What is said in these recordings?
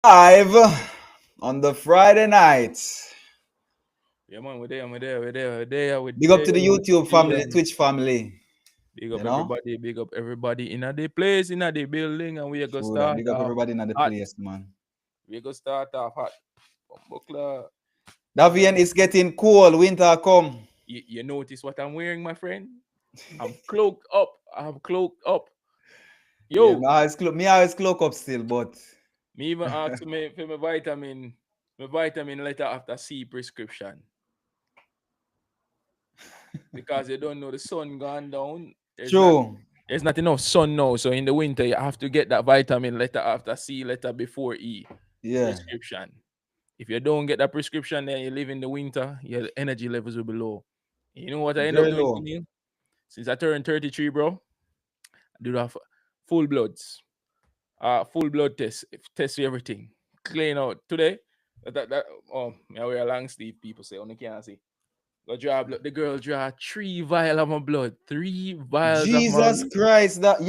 Live on the Friday night. Yeah, man, we're Big up there, to the we YouTube family, the chilling. Twitch family. You know? Big up everybody in the place, in the building, and we go True that. start Big up off everybody in the hot. place, man. We go start off hot. Buckler, Davian is getting cold. Winter come. you notice what I'm wearing, my friend? I'm cloaked up. I'm cloaked up. Yeah, Yo, me always cloak up still, but me even ask me for my vitamin letter after C prescription because you don't know the sun gone down. true. There's not enough sun now, so in the winter you have to get that vitamin letter after C letter before E Yeah. prescription. If you don't get that prescription, then you live in the winter, your energy levels will be low. You know what I end up Very doing, low. Neil? Since I turned 33, bro, I do that full bloods, full blood test everything, clean out today. I wear a long sleeve. People say, only can't see. The girl draw 3 vials of my blood, 3 vials of my Jesus Christ, that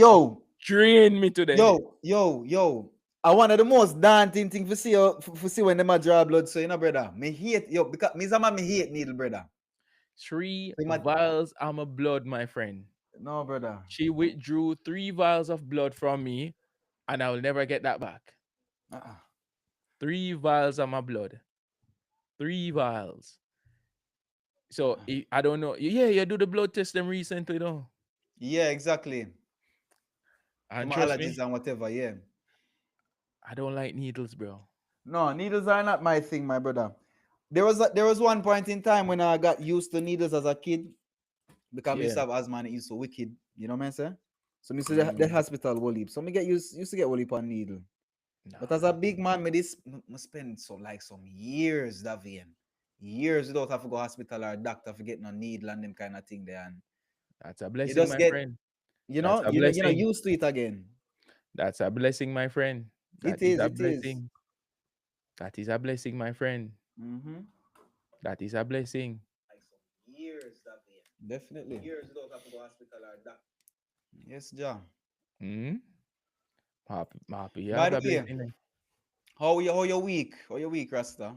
drain me today. yo. I one of the most daunting thing for see for see when them a draw blood. So you know, brother, me hate because me some me hate needle, brother. Three So, vials of my blood, my friend. no, brother. She withdrew 3 vials of blood from me, and I will never get that back. Uh-uh. 3 vials of my blood. 3 vials. So I don't know. Yeah, you do the blood test them recently, though. Yeah, exactly. For And my trust allergies me, and whatever, yeah. I don't like needles, bro. No, needles are not my thing, my brother. There was one point in time when I got used to needles as a kid because I used Yeah. to have asthma and it used so wicked. You know what I'm saying? So me see the Mm, hospital will leap. So me get used to get will leap on needle. But nah, as a big man, me this me spend so like some years that years without have to go hospital or doctor for getting a needle and them kind of thing there. And that's a you blessing, just my get friend. you That's know, a you know, you know, blessing. used to it again. That's a blessing, my friend. That It is is, a it is. blessing. That is a blessing, my friend. Mm-hmm. That is a blessing. Like some years that definitely. Years without have to go hospital or doctor. Yes, John. Hmm? Happy, By have the a way, blessing. how your week? How your week, Rasta?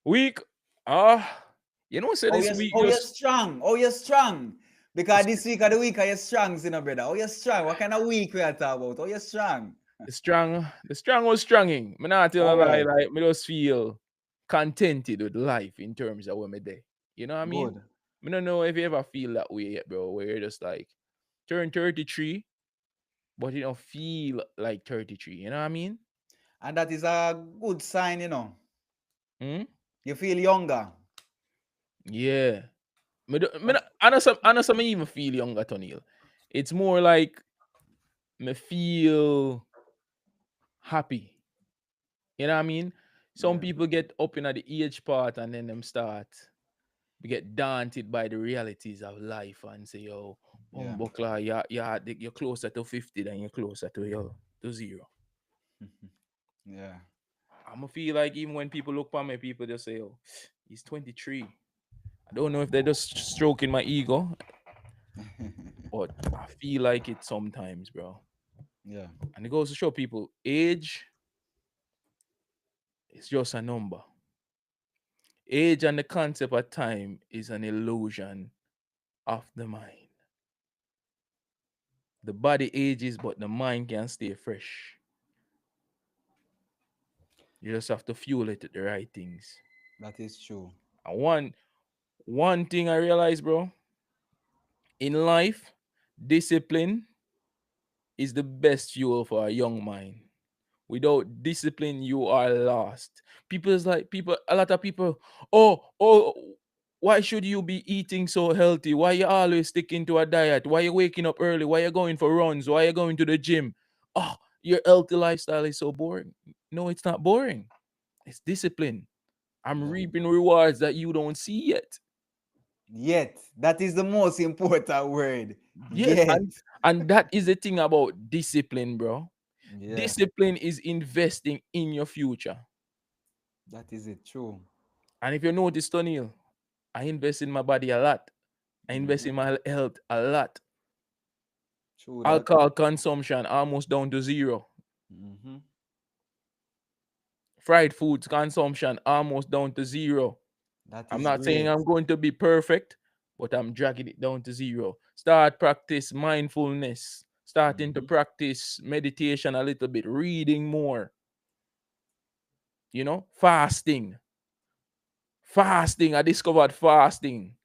Week, say Oh this yes, week oh you're just strong. Oh you're strong. Because it's, this week of the week are you strong, you know, brother. Oh you're strong. What kind of week we are talking about? Oh you're strong. the strong was stronging. Me not tell a All lie, right. like me just feel contented with life in terms of where me day. You know what I mean? Good. Me don't know if you ever feel that way yet, bro, where you're just like turn 33, but you don't feel like 33. You know what I mean? And that is a good sign, you know. Hmm? You feel younger. Yeah. But I know some even feel younger, Tonil. It's more like me feel happy. You know what I mean? Some yeah, people get up in at the age part and then them start we get daunted by the realities of life and say, yo, yeah. buckler, you're closer to 50 than you're closer to zero. Yeah. I'ma feel like even when people look at me, people just say, oh, he's 23. I don't know if they're just stroking my ego, but I feel like it sometimes, bro. yeah. And it goes to show people age is just a number. Age and the concept of time is an illusion of the mind. The body ages, but the mind can stay fresh. You just have to fuel it with the right things. That is true. And one thing I realized, bro, in life, discipline is the best fuel for a young mind. Without discipline, you are lost. A lot of people, oh, why should you be eating so healthy? Why you always sticking to a diet? Why you waking up early? Why you going for runs? Why you going to the gym? Oh, your healthy lifestyle is so boring. No, it's not boring. It's discipline. I'm Yeah. reaping rewards that you don't see yet. Yet. That is the most important word. Yes, Yet. and that is the thing about discipline, bro. Yeah. Discipline is investing in your future. That is it. True. And if you notice, Tonil, I invest in my body a lot. I invest Mm-hmm. in my health a lot. True that. Alcohol consumption almost down to zero. Mm-hmm. Fried foods consumption almost down to zero. That I'm is not saying great. I'm going to be perfect, but I'm dragging it down to zero. Start practice mindfulness. Starting to Mhm. practice meditation a little bit, reading more, fasting. Fasting. I discovered fasting.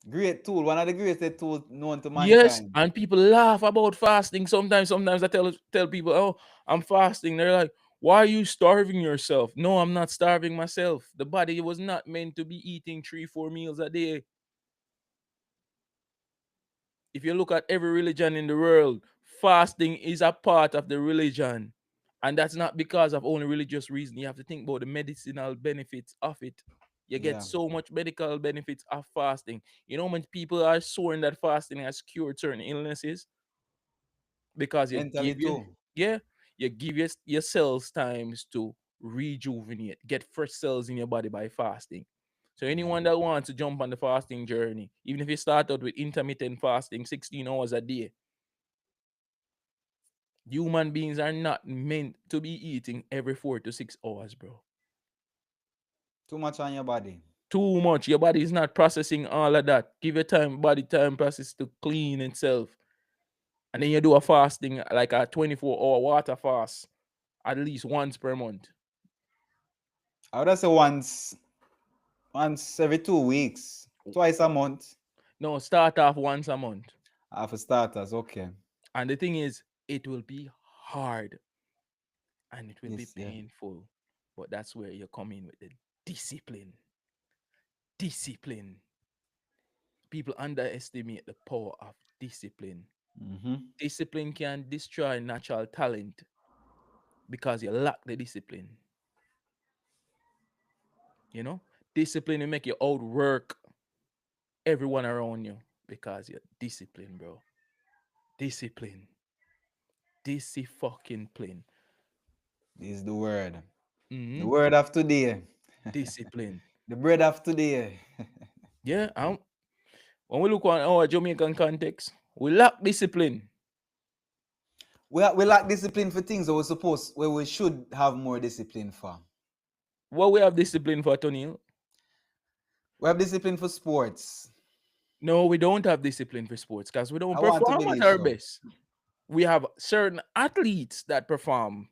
Great tool. One of the greatest tools known to Yes, mankind. and people laugh about fasting. Sometimes I tell people, "Oh, I'm fasting." They're like, "Why are you starving yourself?" No, I'm not starving myself. The body was not meant to be eating 3-4 meals a day. If you look at every religion in the world, fasting is a part of the religion. And that's not because of only religious reason. You have to think about the medicinal benefits of it. You get Yeah. so much medical benefits of fasting. You know when people are sworn that fasting has cured certain illnesses? Because you Mentally give your too. yeah, you give your cells times to rejuvenate, get fresh cells in your body by fasting. So Yeah. anyone that wants to jump on the fasting journey, even if you start out with intermittent fasting, 16 hours a day, human beings are not meant to be eating every 4 to 6 hours, bro. Too much on your body. Too much. Your body is not processing all of that. Give your body time process to clean itself. And then you do a fasting, like a 24-hour water fast, at least once per month. I would say once every 2 weeks, twice a month. No, start off once a month. For starters, okay. And the thing is, it will be hard and it will be Yes, yeah. painful. But that's where you come in with the discipline. Discipline. People underestimate the power of discipline. Mm-hmm. Discipline can destroy natural talent because you lack the discipline. You know, discipline will make you outwork everyone around you because you're disciplined, bro. Discipline. Fucking plain. This is the word. The Mm-hmm. word of today. Discipline. The bread of today. Yeah, when we look on our Jamaican context, we lack discipline. We lack discipline for things that where we should have more discipline for. What we have discipline for, Tony? We have discipline for sports. No, we don't have discipline for sports because we don't I want to perform at believe our so. best. We have certain athletes that perform.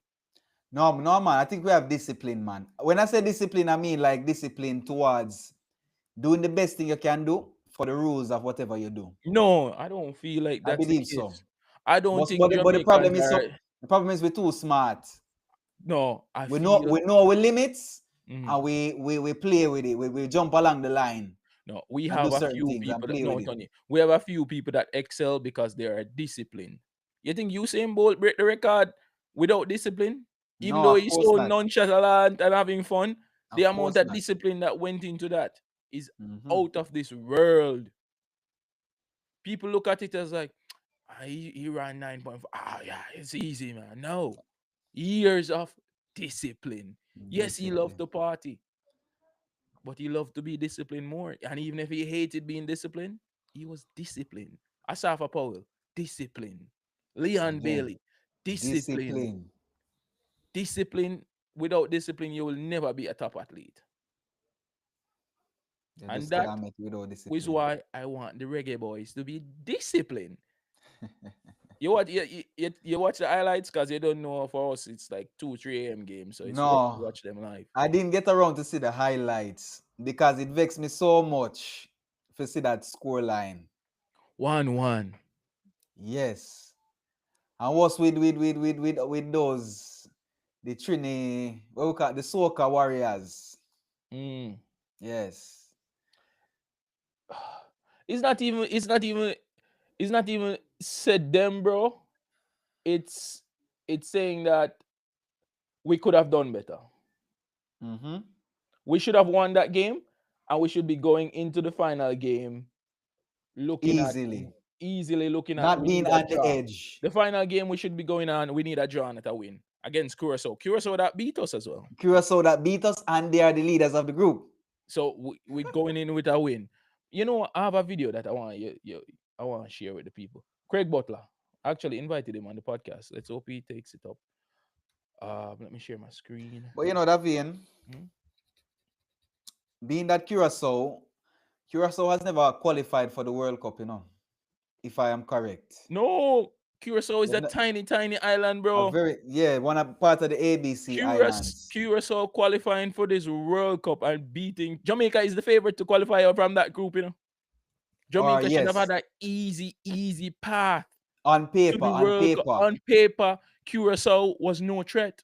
No, no, man. I think we have discipline, man. When I say discipline, I mean like discipline towards doing the best thing you can do for the rules of whatever you do. No, I don't feel like I that's the believe so. case. I don't But think but the problem Jamaicans is are. the problem is we're too smart. No, I We know feel. we know our limits Mhm. and we play with it. We jump along the line No, we and do have a certain few things and people that play with no, it. Tony. We have a few people that excel because they are disciplined. You think Usain Bolt break the record without discipline? Even No, though of he's course so not. nonchalant and having fun, the Of amount course of not. discipline that went into that is Hmm. out of this world. People look at it as like, he ran 9.5. Ah, yeah, it's easy, man. No, years of discipline. Yes, he loved Discipline. to party, but he loved to be disciplined more. And even if he hated being disciplined, he was disciplined. Asafa Powell, discipline. Leon Again, Bailey, discipline. discipline. Discipline. Without discipline, you will never be a top athlete. They And just that can't make it without is discipline. why I want the reggae boys to be disciplined. You watch the highlights because you don't know for us it's like 2-3 a.m. games, so it's rough to No, watch them live. I didn't get around to see the highlights because it vexed me so much to see that score line. 1-1. Yes. And what's with those the Trini, what we call the Soca Warriors. Mm. Yes. It's not even said them, bro. It's it's saying that we could have done better. Mm-hmm. We should have won that game, and we should be going into the final game looking at Easily. easily looking at Not we being need a on the draw. edge. The final game we should be going on, we need a draw, not a win against Curacao. Curacao that beat us as well. Curacao that beat us and they are the leaders of the group. So we're going in with a win. You know, I have a video that I want to share with the people. Craig Butler actually invited him on the podcast. Let's hope he takes it up. Let me share my screen. But you know, that vein, Hmm? being that Curacao has never qualified for the World Cup, you know, if I am correct. No, Curacao is They've a not- tiny, tiny island, a bro. very one of part of the ABC Islands. Curacao qualifying for this World Cup and beating Jamaica is the favorite to qualify from that group, you know. Or Jamaica should have yes, had an easy path on to paper, the on World Cup. paper, On paper, Curacao was no threat.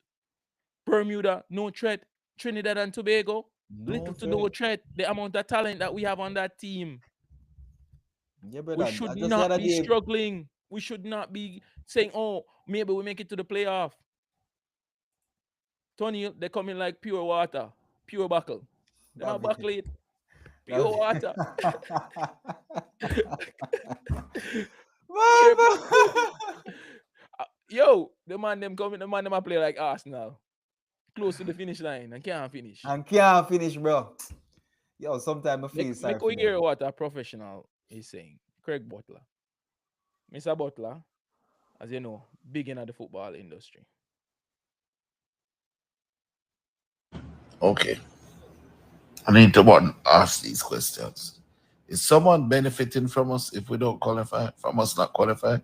Bermuda, no threat. Trinidad and Tobago, no little to no threat. threat. The amount of talent that we have on that team. Yeah, We brother. should Just the not other be day, struggling. We should not be saying, oh, maybe we make it to the playoff. Tony, they come in like pure water, pure buckle. They might David. buckle it, pure David. water. Pure buckle. Yo, the man them coming, the man them a play like Arsenal. Close to the finish line and can't finish. And can't finish, bro. Yo, sometimes I feel sorry Make for we hear them. what a professional is saying. Craig Butler. Mr. Butler, as you know, big in the football industry. Okay. I need to ask these questions. Is someone benefiting from us if we don't qualify? From us not qualify?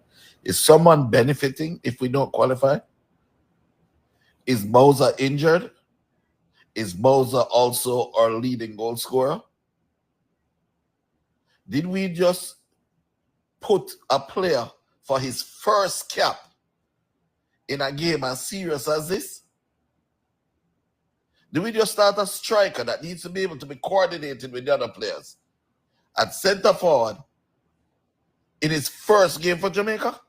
Is someone benefiting if we don't qualify? Is Bowser injured? Is Bowser also our leading goal scorer? Did we just put a player for his first cap in a game as serious as this? Did we just start a striker that needs to be able to be coordinated with the other players at center forward in his first game for Jamaica?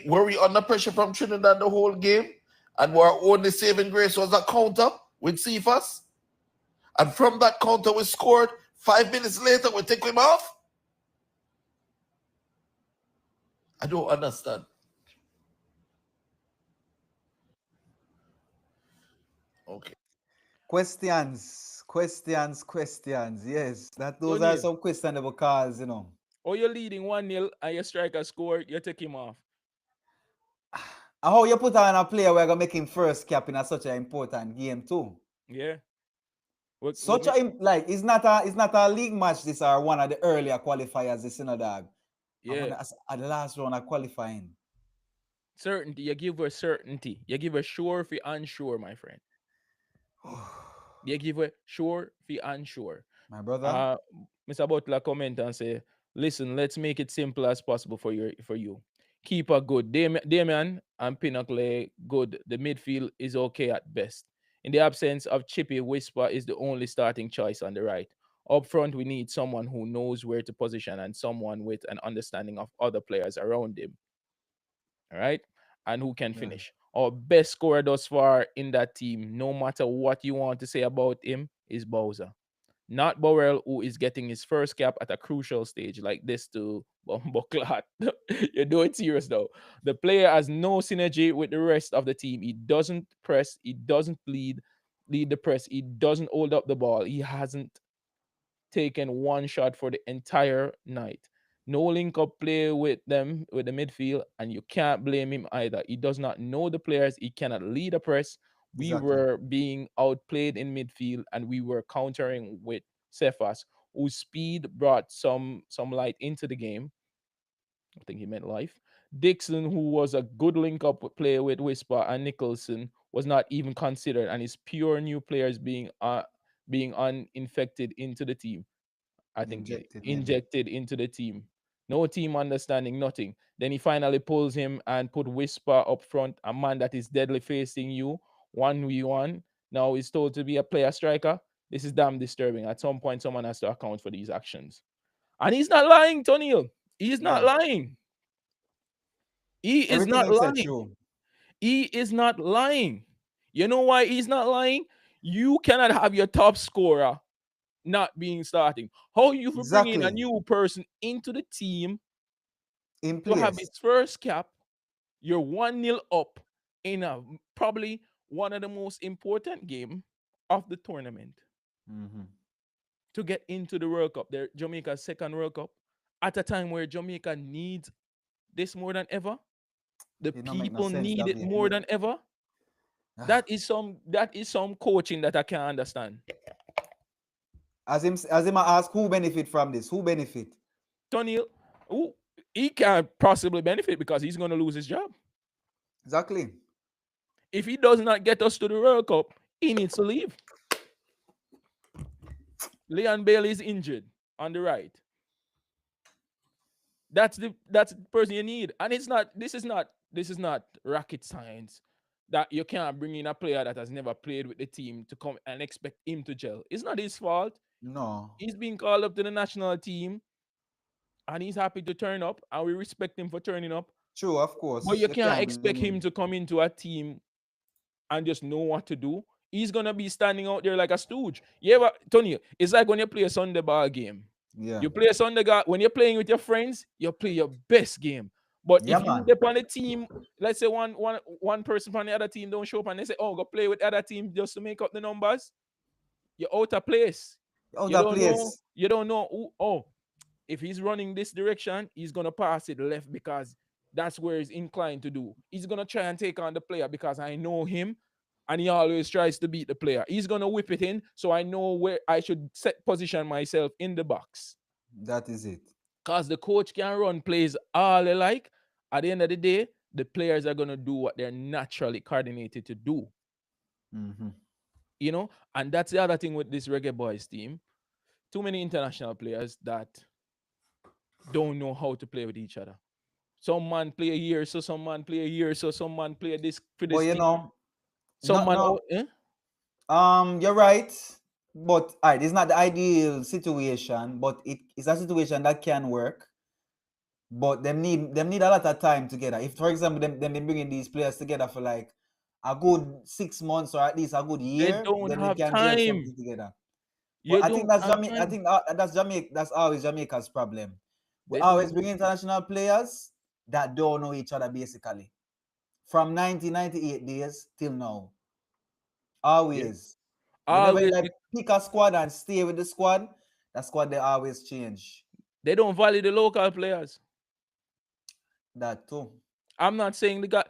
Were we under pressure from Trinidad the whole game, and our only saving grace was a counter with Cephas? And from that counter we scored. 5 minutes later we take him off? I don't understand. Okay. Questions. Yes, those are Tony, some questionable calls, you know. or you're leading 1-0 and your striker score, you take him off. And how you put on a player we're gonna make him first cap in such an important game too? Yeah. What, Such a like it's not a league match. This are one of the earlier qualifiers. This, you know, dog. And yeah. when at the last round of qualifying, Certainty. You give her certainty. You give her sure for unsure, my friend. You give her sure for unsure. my brother. Uh Mr. Butler comment and say, listen, let's make it simple as possible for you. Keeper good. Damian and Pinnacle good. The midfield is okay at best. In the absence of Chippy, Whisper is the only starting choice on the right. Up front, we need someone who knows where to position and someone with an understanding of other players around him. All right. And who can Yeah, finish. Our best scorer thus far in that team, no matter what you want to say about him, is Bowser. Not Burrell, who is getting his first cap at a crucial stage like this to Bucklat. You're doing serious though. The player has no synergy with the rest of the team. He doesn't press, he doesn't lead the press, he doesn't hold up the ball. He hasn't taken one shot for the entire night. No link up play with them with the midfield, and you can't blame him either. He does not know the players, he cannot lead a press. We exactly. were being outplayed in midfield, and we were countering with Cephas, whose speed brought some light into the game. I think he meant life. Dixon, who was a good link up player with Whisper, and Nicholson was not even considered, and is pure new players being uninfected into the team. I think Injected maybe. injected into the team. No team understanding, nothing. Then he finally pulls him and put Whisper up front, a man that is deadly facing you 1v1. Now he's told to be a player striker. This is damn disturbing. At some point, someone has to account for these actions. And he's not lying, Tony. He's not Yeah, lying. He is everything not him said lying. true. He is not lying. You know why he's not lying? You cannot have your top scorer not being starting. How you for bringing a Exactly. new person into the team In to have place. his first cap? You're 1-0 up in probably one of the most important game of the tournament Mm-hmm. to get into the World Cup. The Jamaica's second World Cup at a time where Jamaica needs this more than ever. The It don't make no people sense, need it David. more than ever. Ah. That is some coaching that I can understand. As him ask who benefit from this? Who benefit? Tony, he can't possibly benefit because he's going to lose his job. Exactly. If he does not get us to the World Cup, he needs to leave. Leon Bailey is injured on the right. That's the person you need. And this is not rocket science that you can't bring in a player that has never played with the team to come and expect him to gel. It's not his fault. No. He's being called up to the national team and he's happy to turn up and we respect him for turning up. True, of course. But you You can't can't blame expect him him. to come into a team and just know what to do. He's gonna be standing out there like a stooge. You ever, Tony, it's like when you play a Sunday ball game. Yeah. You play a Sunday when you're playing with your friends, you play your best game. But Yeah, if you man. dip on the team, let's say one person from the other team don't show up and they say, oh, go play with the other team just to make up the numbers, you're out of place. Out You of don't know, place. you don't know who, if he's running this direction, he's gonna pass it left because that's where he's inclined to do. He's gonna try and take on the player because I know him and he always tries to beat the player. He's gonna whip it in, so I know where I should position myself in the box. That is it. Because the coach can run plays all they like. At the end of the day, the players are gonna do what they're naturally coordinated to do. Mm-hmm. You know, and that's the other thing with this Reggae Boys team. Too many international players that don't know how to play with each other. Some man play a year, so some man play a year, so some man play this for But this you team. know, Some man, you're right. But it's not the ideal situation, but it's a situation that can work. But them need a lot of time together. If, for example, them been bringing these players together for like a good 6 months or at least a good they year, don't then they have can gel time. something together. You But I think don't that's have Jamaica. I time. think that's Jamaica. That's always Jamaica's problem. We They always don't. bring international players that don't know each other basically, from 1998 days till now. Always. Whenever you Always. like pick a squad and stay with the squad, that squad they always change. They don't value the local players. That too. I'm not saying the guy.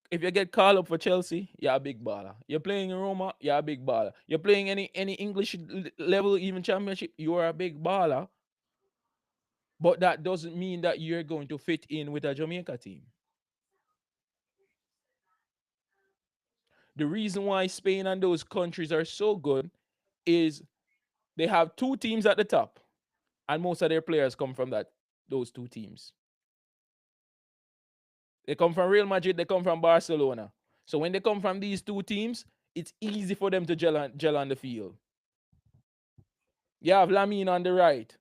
If you get called up for Chelsea, you're a big baller. You're playing in Roma, you're a big baller. You're playing any English level, even championship, you're a big baller. But that doesn't mean that you're going to fit in with a Jamaica team. The reason why Spain and those countries are so good is they have two teams at the top, and most of their players come from those two teams. They come from Real Madrid, they come from Barcelona. So when they come from these two teams, it's easy for them to gel on the field. You have Lamine on the right.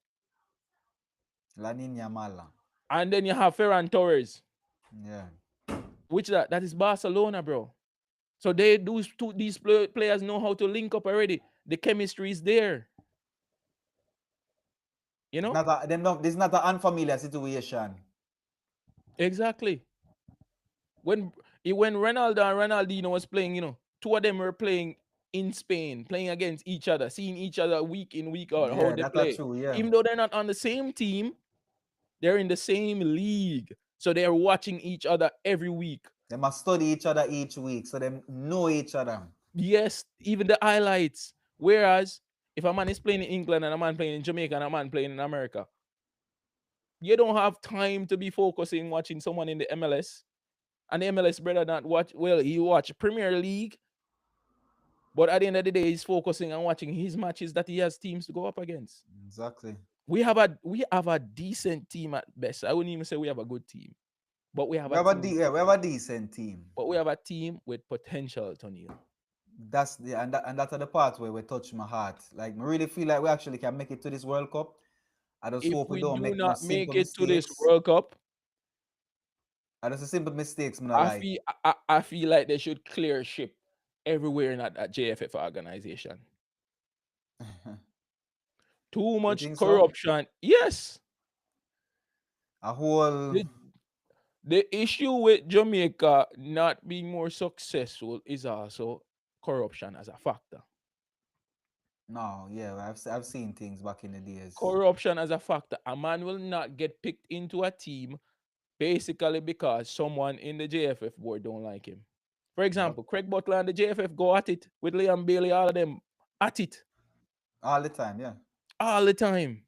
Lanin Yamala. And then you have Ferran Torres. Yeah. Which that is Barcelona, bro. So these players know how to link up already. The chemistry is there. You know? This is not an unfamiliar situation. Exactly. When Ronaldo and Ronaldinho was playing, two of them were playing in Spain, playing against each other, seeing each other week in, week out, how they play. True, yeah. Even though they're not on the same team, they're in the same league. So they're watching each other every week. They must study each other each week so they know each other. Yes, even the highlights. Whereas if a man is playing in England and a man playing in Jamaica and a man playing in America, you don't have time to be focusing watching someone in the MLS. And the MLS brother not watch, he watch Premier League, but at the end of the day, he's focusing on watching his matches that he has teams to go up against. Exactly. We have a decent team at best. I wouldn't even say we have a good team, but we have a decent team. But we have a team with potential, Tony. That's that's the part where we touch my heart. Like, I really feel like we actually can make it to this World Cup. I just hope we don't make no simple mistakes. To this World Cup, and it's a simple mistakes. I feel like they should clear ship everywhere in that JFF organization. Too much corruption. So? Yes. A whole. The issue with Jamaica not being more successful is also corruption as a factor. No, yeah, I've seen things back in the days. Corruption as a factor. A man will not get picked into a team basically because someone in the JFF board don't like him. For Yep. example, Craig Butler and the JFF go at it with Liam Bailey, all of them at it All the time, yeah. all the time.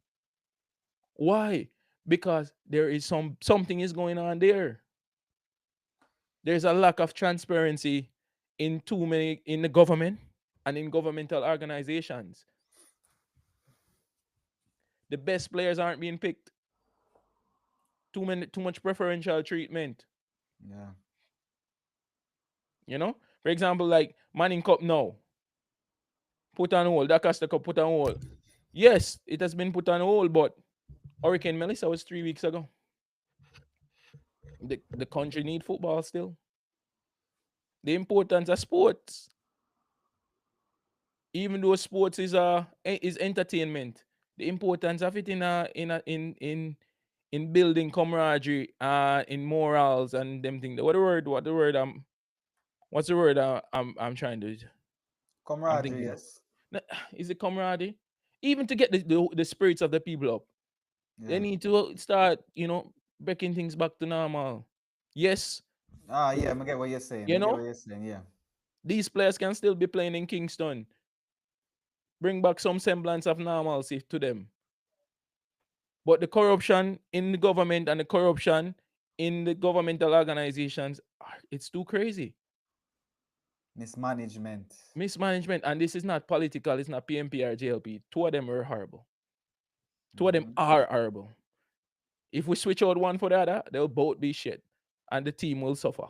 Why? Because there is something is going on there. There's a lack of transparency in the government and in governmental organizations. The best players aren't being picked. Too much preferential treatment. Yeah. You know? For example, like Manning Cup now. Put on hold. That Costa Cup put on hold. Yes, it has been put on hold, but Hurricane Melissa was 3 weeks ago. The country need football still. The importance of sports. Even though sports is entertainment, the importance of it in building camaraderie, in morals and them things. What's the word I'm trying to I'm Camaraderie, thinking of. yes. Is it camaraderie? Even to get the spirits of the people up, they Yeah. need to start, breaking things back to normal. Yes, Yeah, I get what you're saying. you I get know, what you're saying, yeah. these players can still be playing in Kingston. Bring back some semblance of normalcy to them. But the corruption in the government and the corruption in the governmental organizations, it's too crazy. Mismanagement. Mismanagement, and this is not political, it's not PMP or JLP. Two of them are horrible. Two of them are horrible. If we switch out one for the other, they'll both be shit. And the team will suffer.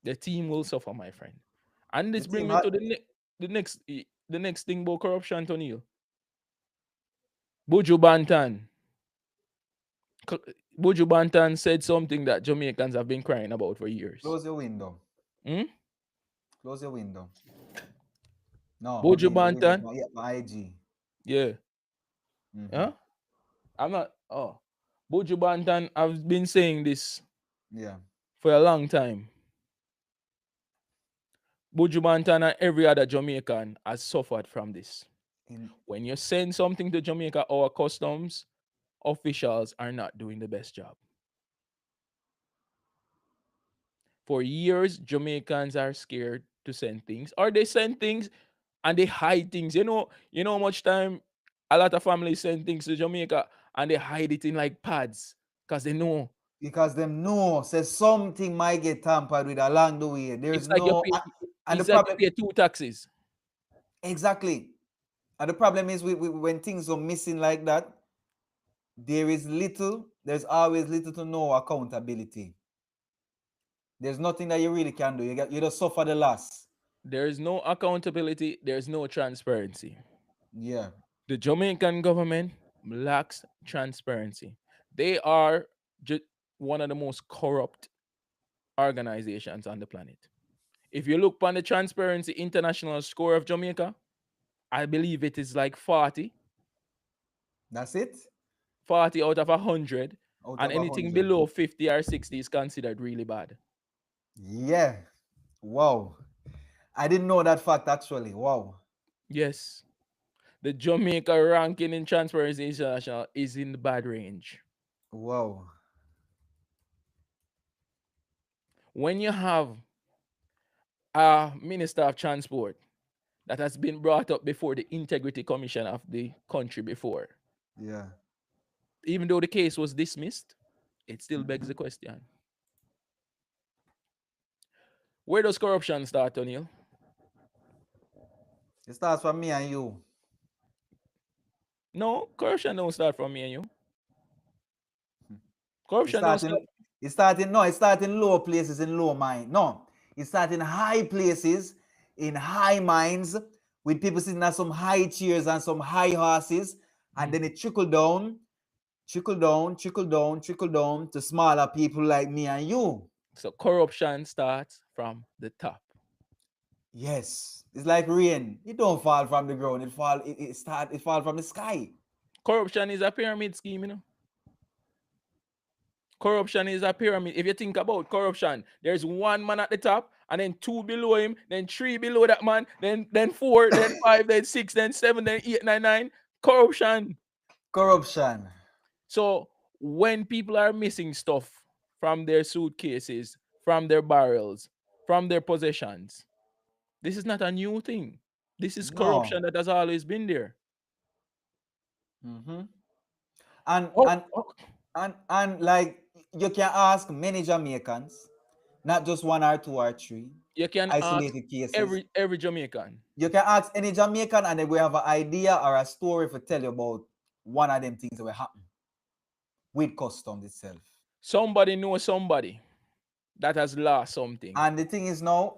The team will suffer, my friend. And this The brings team me had to the next thing about corruption, Tonil. Buju Banton. Buju Banton said something that Jamaicans have been crying about for years. close your window. Hmm? Close your window. No, I Buju mean the window. Banton. Yeah, my IG. Yeah. Mhm. Huh? I'm not. Oh. Buju Banton, I've been saying this Yeah. for a long time. Buju Banton and every other Jamaican has suffered from this. In When you send something to Jamaica, our customs officials are not doing the best job. For years, Jamaicans are scared to send things, or they send things and they hide things. You know how much time a lot of families send things to Jamaica and they hide it in like pads because they know because them know says something might get tampered with along the way. There's it's like you no pay. and the It's like problem you pay 2 taxes. exactly. And the problem is when things are missing like that, there's always little to no accountability. There's nothing that you really can do. You just suffer the loss. There is no accountability. There's no transparency. Yeah. The Jamaican government lacks transparency. They are one of the most corrupt organizations on the planet. If you look on the Transparency International score of Jamaica, I believe it is like 40 That's it? out of 100, Out and of anything 100. below 50 or 60 is considered really bad. Yeah. Wow. I didn't know that fact actually. Wow. Yes. The Jamaica ranking in Transparency International is in the bad range. Wow. When you have a Minister of Transport that has been brought up before the Integrity Commission of the country before, Yeah. even though the case was dismissed, it still begs the question. Where does corruption start, O'Neill? It starts from me and you. No, corruption don't start from me and you. It's Corruption don't start. starting it's starting low places in low mind. No. It's starting high places in high minds with people sitting at some high chairs and some high horses. And then it trickle down to smaller people like me and you. So corruption starts from the top. Yes, it's like rain. It don't fall from the ground. It fall from the sky. Corruption is a pyramid scheme, you know. Corruption is a pyramid. If you think about corruption, there's one man at the top, and then 2 below him, then 3 below that man, then 4, then 5, then 6, then 7, then 8, 9, 9. Corruption. Corruption. So when people are missing stuff from their suitcases, from their barrels, from their possessions, this is not a new thing. This is No. corruption that has always been there. Mm-hmm. And Oh, and oh, and like you can ask many Jamaicans, not just one or two or three you can ask isolated cases. every Jamaican. You can ask any Jamaican and they will have an idea or a story to tell you about one of them things that will happen with customs itself. Somebody knows somebody that has lost something. And the thing is now,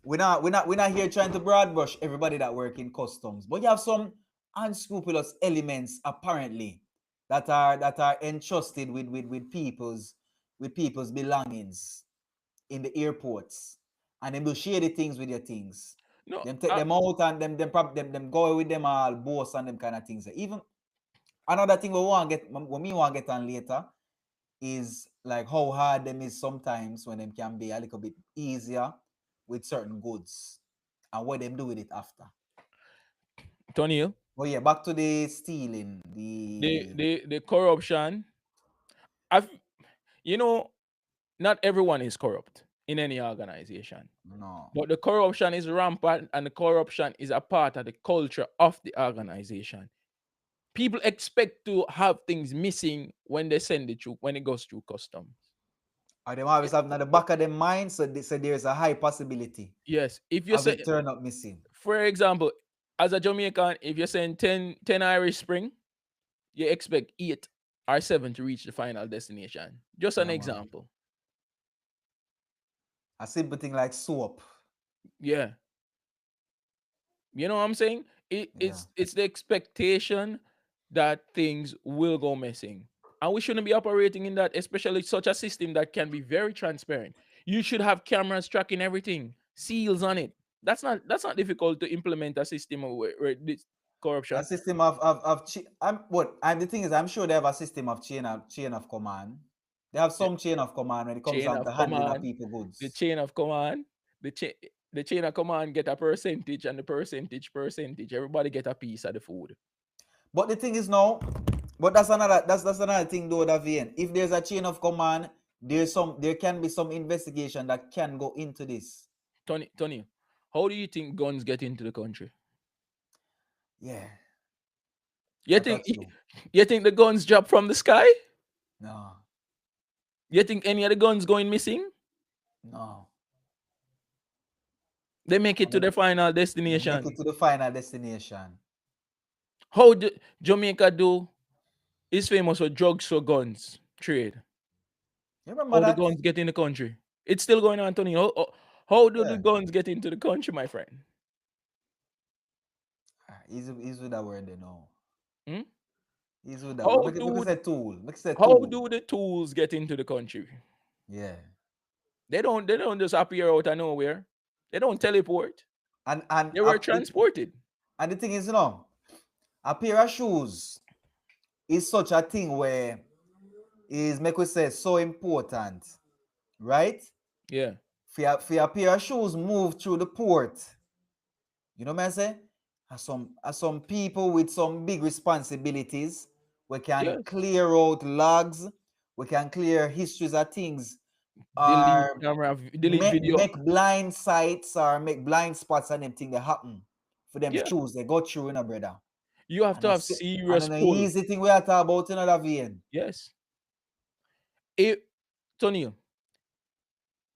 we're not here trying to broad brush everybody that work in customs, but you have some unscrupulous elements apparently that are entrusted with people's belongings in the airports, and them do shady things with your things. No, Them take them out and them go with them all boss and them kind of things. Even another thing we want to get on later is like how hard them is sometimes when them can be a little bit easier with certain goods and what them do with it after. Tony, Oh yeah, back to the stealing. the corruption. I've you know, not everyone is corrupt in any organization. No. But the corruption is rampant and the corruption is a part of the culture of the organization. People expect to have things missing when they send it through, when it goes through customs. Or them always have at the back of their mind, so they say there's a high possibility Yes. If you of say, it turn up missing. for example, as a Jamaican, if you send 10 Irish Spring, you expect 8 or 7 to reach the final destination. Just an Yeah, man. example. A simple thing like soap. Yeah. You know what I'm saying? It's the expectation that things will go missing. And we shouldn't be operating in that, especially such a system that can be very transparent. You should have cameras tracking everything, seals on it. That's not difficult to implement a system where this A corruption. system of the thing is, I'm sure they have a system of chain of command. They have Yeah, some chain of command when it comes chain down of to handling of command, people the goods. chain of command, the chain of command get a percentage and the percentage. Everybody get a piece of the food. But the thing is now, but that's another thing though, Davian. If there's a chain of command, there can be some investigation that can go into this. Tony, how do you think guns get into the country? Yeah, You that's think true. you think the guns drop from the sky? No, You think any of the guns going missing? no. They make it And to the final they make it destination. to the final destination. How do Jamaica do is famous for drugs for guns trade? You remember How the that? guns get in the country? It's still going on, Tony. How do the Yeah. guns get into the country, my friend? Easy with that word, they know. Hmm? Easy with that word. How Make it do say tool. Make it say how tool. do the tools get into the country? Yeah. They don't just appear out of nowhere. They don't teleport. And and They were up the, transported. and the thing is, a pair of shoes is such a thing where is make we say so important, right? Yeah. For a pair of shoes move through the port. You know what I say? As some people with some big responsibilities, we can Yes. clear out logs, we can clear histories of things, Delete or camera, delete make video. make blind sites or make blind spots and them thing that happen for them Yeah. shoes they go through, brother. You have And to a, have si- and serious an pull. easy thing we are talking about in another vein. Yes. If Tony,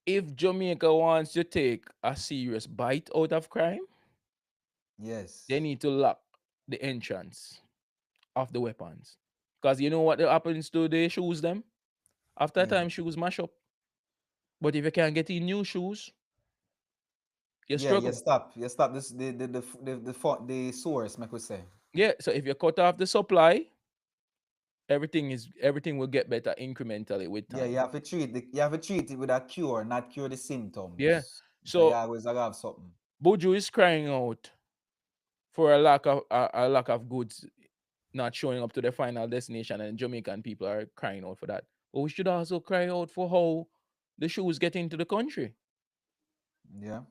if Jamaica wants to take a serious bite out of crime, they Yes. need to lock the entrance of the weapons. Because you know what happens to the shoes them? After a Yeah. time, shoes mash up. But if you can't get in new shoes, you Yeah, you struggle. stop. You stop this the source, make we say. Yeah. So if you cut off the supply, everything will get better incrementally with Yeah, time. you have to treat it with a cure, not cure the Yeah. symptoms. Because you So always gotta have something. Buju is crying out for a lack of goods not showing up to the final destination, and Jamaican people are crying out for that. But we should also cry out for how the shoes get into the country. Yeah.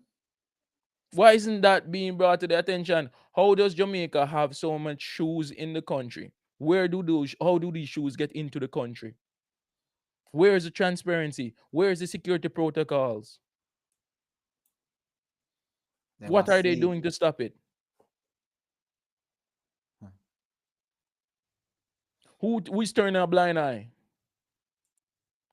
Why isn't that being brought to the attention? How does Jamaica have so much shoes in the country? How do these shoes get into the country? Where is the transparency? Where is the security protocols? They What must are they see. doing to stop it? Hmm. Who is turning a blind eye?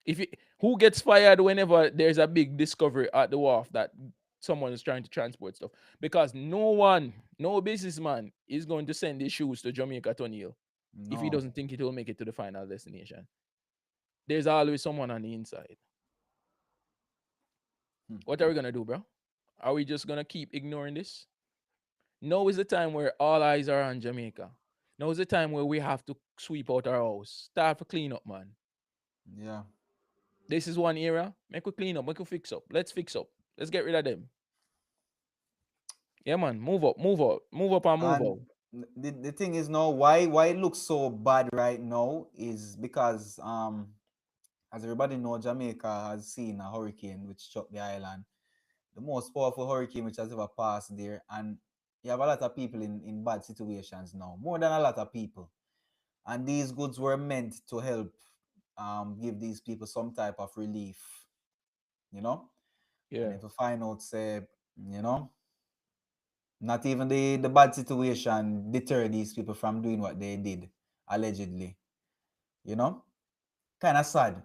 If it, who gets fired whenever there's a big discovery at the wharf that someone is trying to transport stuff? Because no businessman is going to send his shoes to Jamaica to kneel if he No. doesn't think it will make it to the final destination. There's always someone on the inside. Hmm. What are we gonna do, bro? Are we just gonna keep ignoring this? Now is the time where all eyes are on Jamaica. Now is the time where we have to sweep out our house. Start to clean up, man. Yeah. This is one era. Make we clean up, make we fix up. Let's fix up. Let's get rid of them. Yeah, man. Move up, move up, move up and move And out. the thing is now why it looks so bad right now is because as everybody know, Jamaica has seen a hurricane which struck the island, the most powerful hurricane which has ever passed there, and you have a lot of people in bad situations now, more than a lot of people. And these goods were meant to help give these people some type of relief, you know. And Yeah. if you find out, say, you know, not even the bad situation deter these people from doing what they did, allegedly, you know, kind of sad.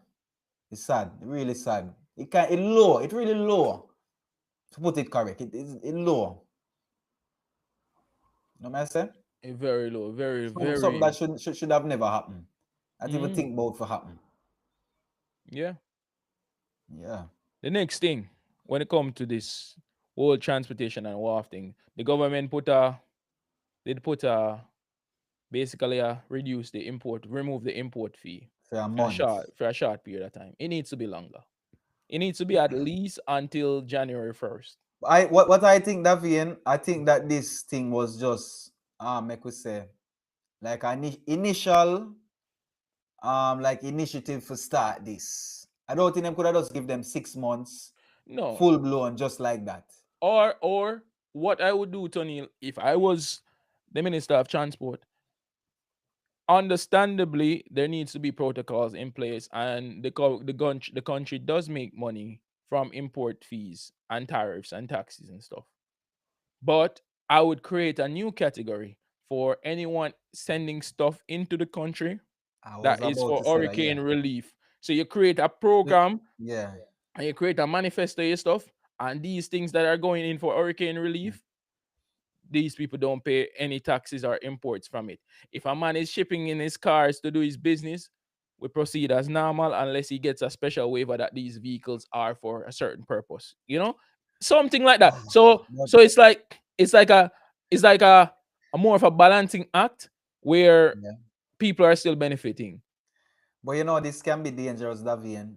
It's sad, really sad. It really low. To put it correct, it low. You know what I say? Very low, very, Something that very. should have never happened. Not even Mm, think about for happen. yeah. Yeah. The next thing, when it comes to this whole transportation and wafting, the government put a basically reduce the import, remove the import fee For a month. for a short period of time. It needs to be longer. It needs to be at least until January 1st. What I think, Davian, I think that this thing was just make we say like an initial like initiative to start this. I don't think them could have just give them 6 months No. full blown just like that. Or what I would do, Tony, if I was the Minister of Transport, understandably there needs to be protocols in place, and the country does make money from import fees and tariffs and taxes and stuff. But I would create a new category for anyone sending stuff into the country I was that is about for to say that, yeah. hurricane relief. So you create a program Yeah. and you create a manifesto your stuff, and these things that are going in for hurricane relief, these people don't pay any taxes or imports from it. If a man is shipping in his cars to do his business, we proceed as normal unless he gets a special waiver that these vehicles are for a certain purpose. You know, something like that. So But so it's like a more of a balancing act where yeah. people are still benefiting. But you know, this can be dangerous, Davian.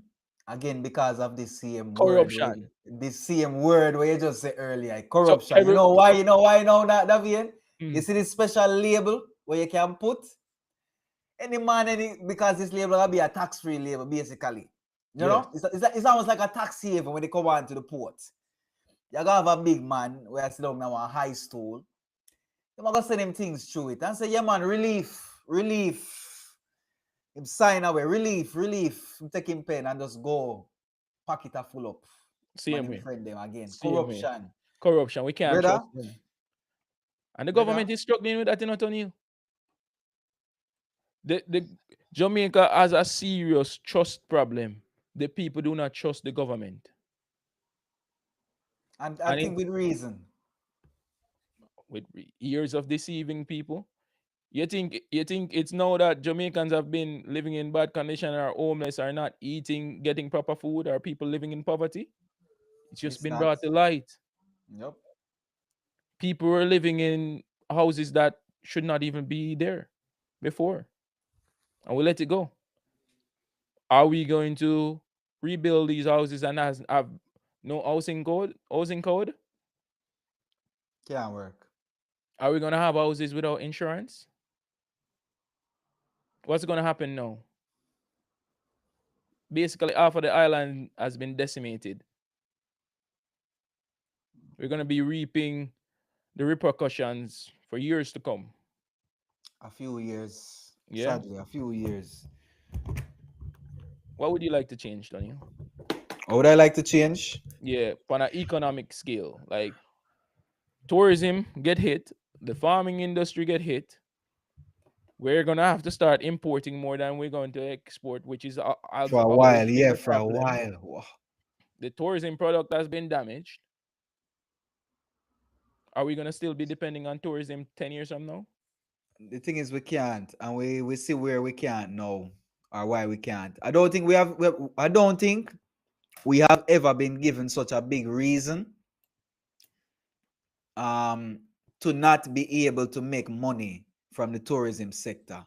Again, because of this same word, Corruption. this same word where you just said earlier, So corruption. You every know why? You know why now that, Davian? You mm, see this special label where you can put any man, because this label will be a tax-free label, basically. You yes, know, it's almost like a tax haven when they come on to the port. You gotta have a big man where I sit down now on a high stool. You gonna send him things through it and say, yeah, man, relief. Him sign away, relief. Him take him pen and just go pack it a full up. Man, same him way, friend them again. same way. Corruption. Corruption. We can't Brother, trust them. And the brother. government is struggling with that, you know, Tony. The Jamaica has a serious trust problem. The people do not trust the government, And I and think with reason. with years of deceiving people. You think it's now that Jamaicans have been living in bad condition, or homeless, are not eating, getting proper food, or people living in poverty? It's just It's been not. brought to light. Yep. People were living in houses that should not even be there before, and we let it go. Are we going to rebuild these houses and have no housing code? Housing code? Can't work. Are we gonna have houses without insurance? What's gonna happen now? Basically, half of the island has been decimated. We're gonna be reaping the repercussions for years to come. A few years. Yeah. Sadly, a few years. What would you like to change, Daniel? What would I like to change? Yeah, on an economic scale, like tourism get hit, the farming industry get hit. We're gonna have to start importing more than we're going to export, which is has For a always while, been yeah, the for a problem. while. Wow. The tourism product has been damaged. Are we gonna still be depending on tourism 10 years from now? The thing is, we can't, and we see where we can't now, or why we can't. I don't think we have. I don't think we have ever been given such a big reason um to not be able to make money from the tourism sector.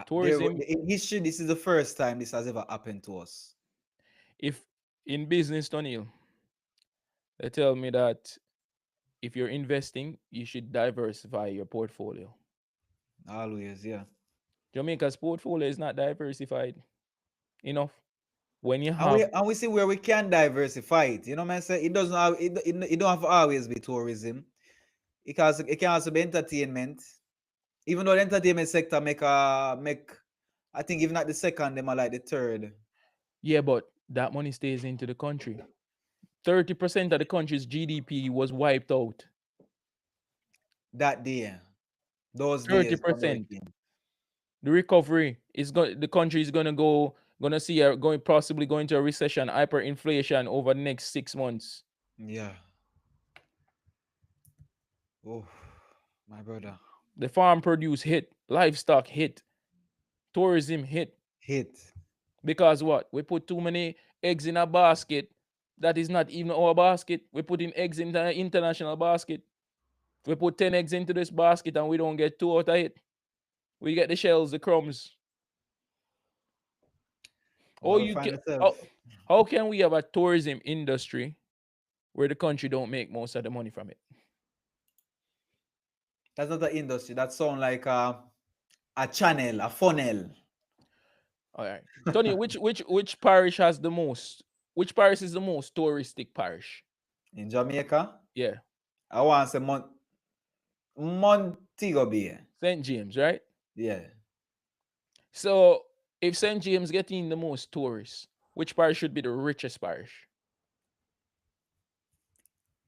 Tourism, In history, this is the first time this has ever happened to us. if in business, Daniel, they tell me that if you're investing, you should diversify your portfolio. Always, yeah. Jamaica's portfolio is not diversified enough. When you And have, we see where we can diversify it. You know, man. Say it doesn't have it don't have to always be tourism. It can also be entertainment. Even though the entertainment sector make I think even at the second, them are like the third yeah, but that money stays into the country. 30% of the country's GDP was wiped out. that day. Those days, 30%. Jamaican. The recovery is going. The country is gonna see a going possibly going to a recession, hyperinflation over the next 6 months. Yeah. Oh, my brother. The farm produce hit, livestock hit, tourism hit. Hit. Because what? We put too many eggs in a basket that is not even our basket. We put in eggs in the international basket. We put 10 eggs into this basket and we don't get two out of it. We get the shells, the crumbs. Well, Or we you find can ourselves. how can we have a tourism industry where the country don't make most of the money from it? That's not the industry. That sound like a channel, a funnel. All right. Tony, which parish has the most? Which parish is the most touristic parish? In Jamaica, Yeah. I want to say Montego Bay. St. James, right? Yeah. So if St. James getting the most tourists, which parish should be the richest parish?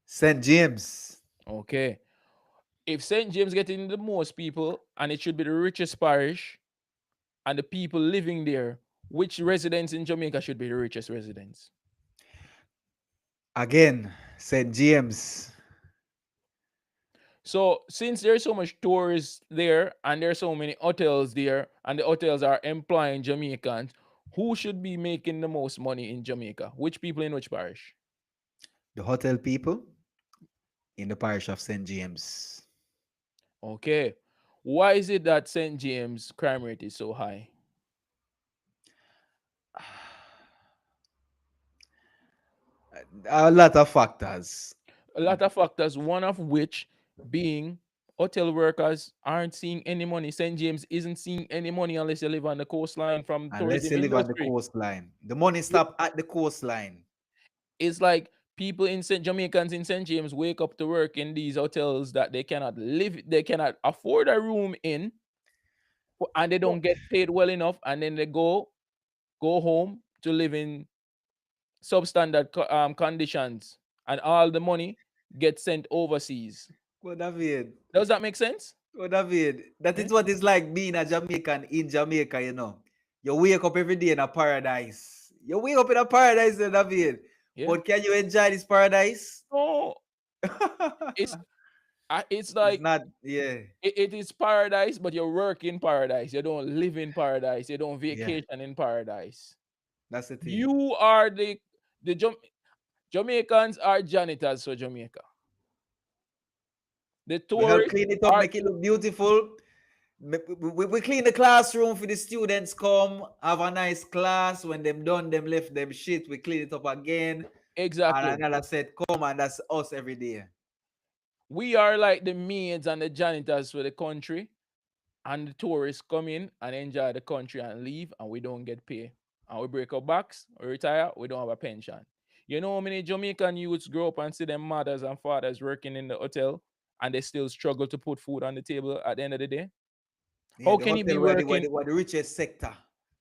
St. James. Okay. If St. James getting the most people and it should be the richest parish and the people living there, which residents in Jamaica should be the richest residents? Again, St. James. So since there's so much tourists there and there's so many hotels there and the hotels are employing Jamaicans, who should be making the most money in Jamaica? Which people in which parish? The hotel people in the parish of St. James. Okay. Why is it that St. James crime rate is so high? A lot of factors. A lot of factors, one of which being hotel workers aren't seeing any money. St. James isn't seeing any money unless you live on the coastline from Unless tourism you live on the industry. coastline. The money stop at the coastline. It's like people in St. Jamaicans in St. James wake up to work in these hotels that they cannot live, they cannot afford a room in, and they don't get paid well enough, and then they go home to live in substandard conditions, and all the money gets sent overseas. Well, David. Does that make sense? Well, David. That Eh? is what it's like being a Jamaican in Jamaica, you know. You wake up every day in a paradise. You wake up in a paradise, David. Yeah. But can you enjoy this paradise? No, it's it's It's like not, yeah. it is paradise, but you work in paradise. You don't live in paradise. You don't Yeah. vacation in paradise. That's the thing. You are the Jamaicans are janitors for Jamaica. The We help tourists clean it up, are make it look beautiful. We clean the classroom for the students come, have a nice class. When them done, them left them shit. We clean it up again. exactly. And another set come, and that's us every day. We are like the maids and the janitors for the country, and the tourists come in and enjoy the country and leave, and we don't get paid. And we break our backs, we retire, we don't have a pension. You know how many Jamaican youths grow up and see their mothers and fathers working in the hotel and they still struggle to put food on the table at the end of the day? Yeah, How the can he be hotel working? where the richest sector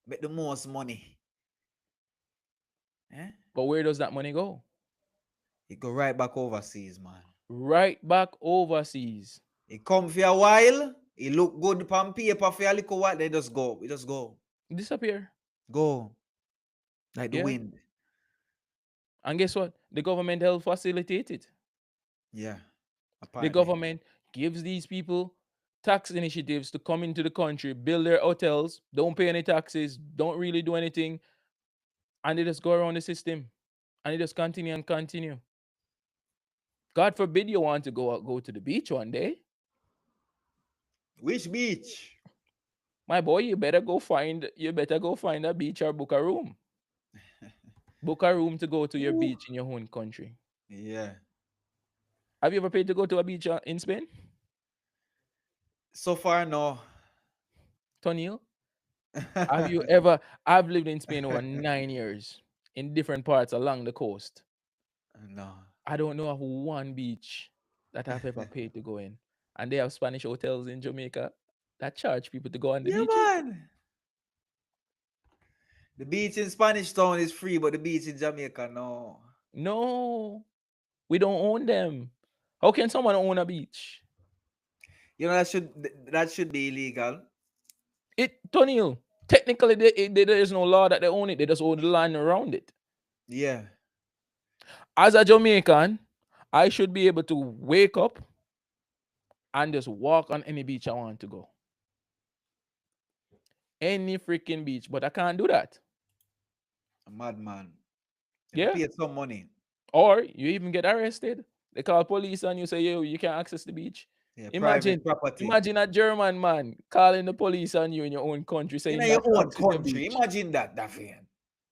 make the most money. Eh? But where does that money go? It go right back overseas, man. Right back overseas. It come for a while. It look good on paper for a little while. They just go. It just go. Disappear. Go. Like the Yeah. wind. And guess what? The government help facilitate it. Yeah. The Apparently. government gives these people tax initiatives to come into the country, build their hotels, don't pay any taxes, don't really do anything, and they just go around the system and they just continue and continue. God forbid you want to go to the beach one day. Which beach? My boy, you better go find a beach or book a room. Book a room to go to your Ooh. beach in your own country. Yeah. Have you ever paid to go to a beach in Spain? So far, no. Tonil, have you ever? I've lived in Spain over 9 years in different parts along the coast. No. I don't know of one beach that I've ever paid to go in. And they have Spanish hotels in Jamaica that charge people to go on the Yeah, beaches. man. The beach in Spanish Town is free, but the beach in Jamaica, no. No, we don't own them. How can someone own a beach? You know that should be illegal. Tonil, technically there is no law that they own it. They just own the land around it. Yeah. As a Jamaican, I should be able to wake up and just walk on any beach I want to go. Any freaking beach, but I can't do that. A madman. Yeah. Pay some money. Or you even get arrested. They call police and you say, yo, you can't access the beach. Yeah, Imagine, private property. imagine a German man calling the police on you in your own country saying In your that you're own accessing the country. beach. Imagine that, Daffy.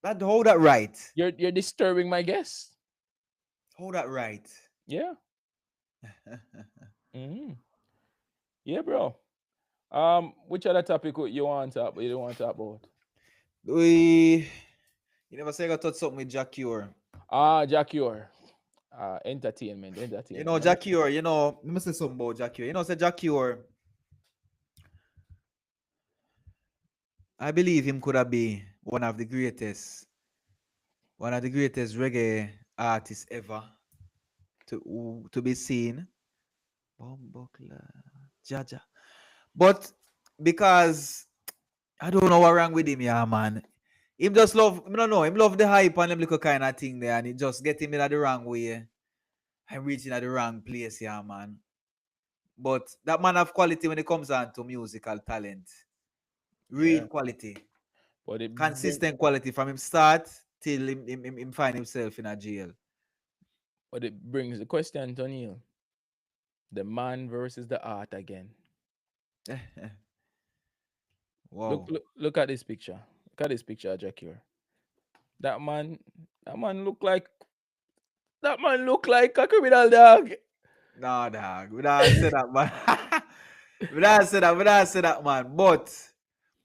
That hold that right. You're disturbing my guests. Hold that right. Yeah. Yeah, bro. Which other topic you want to talk? You want to talk about? You never say I got touch something with Jacure. Jacure. Entertainment. You know, Jacure, let me say something about Jacure. You know, say Jacure, I believe him could have been one of the greatest reggae artists ever to be seen. Bumbleclad, Jaja. But because I don't know what wrong with him, yeah, man. Him just love, I don't know, him love the hype and them little kind of thing there, and it just get him in the wrong way. I'm reaching at the wrong place, yeah, man. But that man have quality when it comes on to musical talent. Real quality. But it Consistent quality from him start till him find himself in a jail. But it brings the question, Tonil. The man versus the art again. Wow. Look at this picture. Look at this picture, Jackie. That man look like a criminal dog. No, dog. We don't say that, man. we don't say that, man. But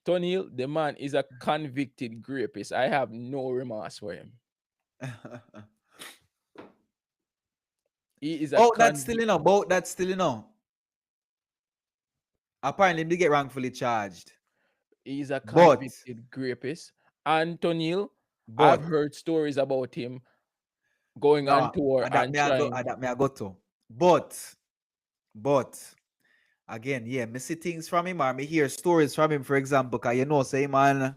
Tonil, the man is a convicted rapist. I have no remorse for him. He is a that's still. Apparently, they get wrongfully charged. He's a convicted rapist. And Tonil, I've heard stories about him going on tour and trying. I got to. But again, yeah, me see things from him or me hear stories from him, for example, because say man,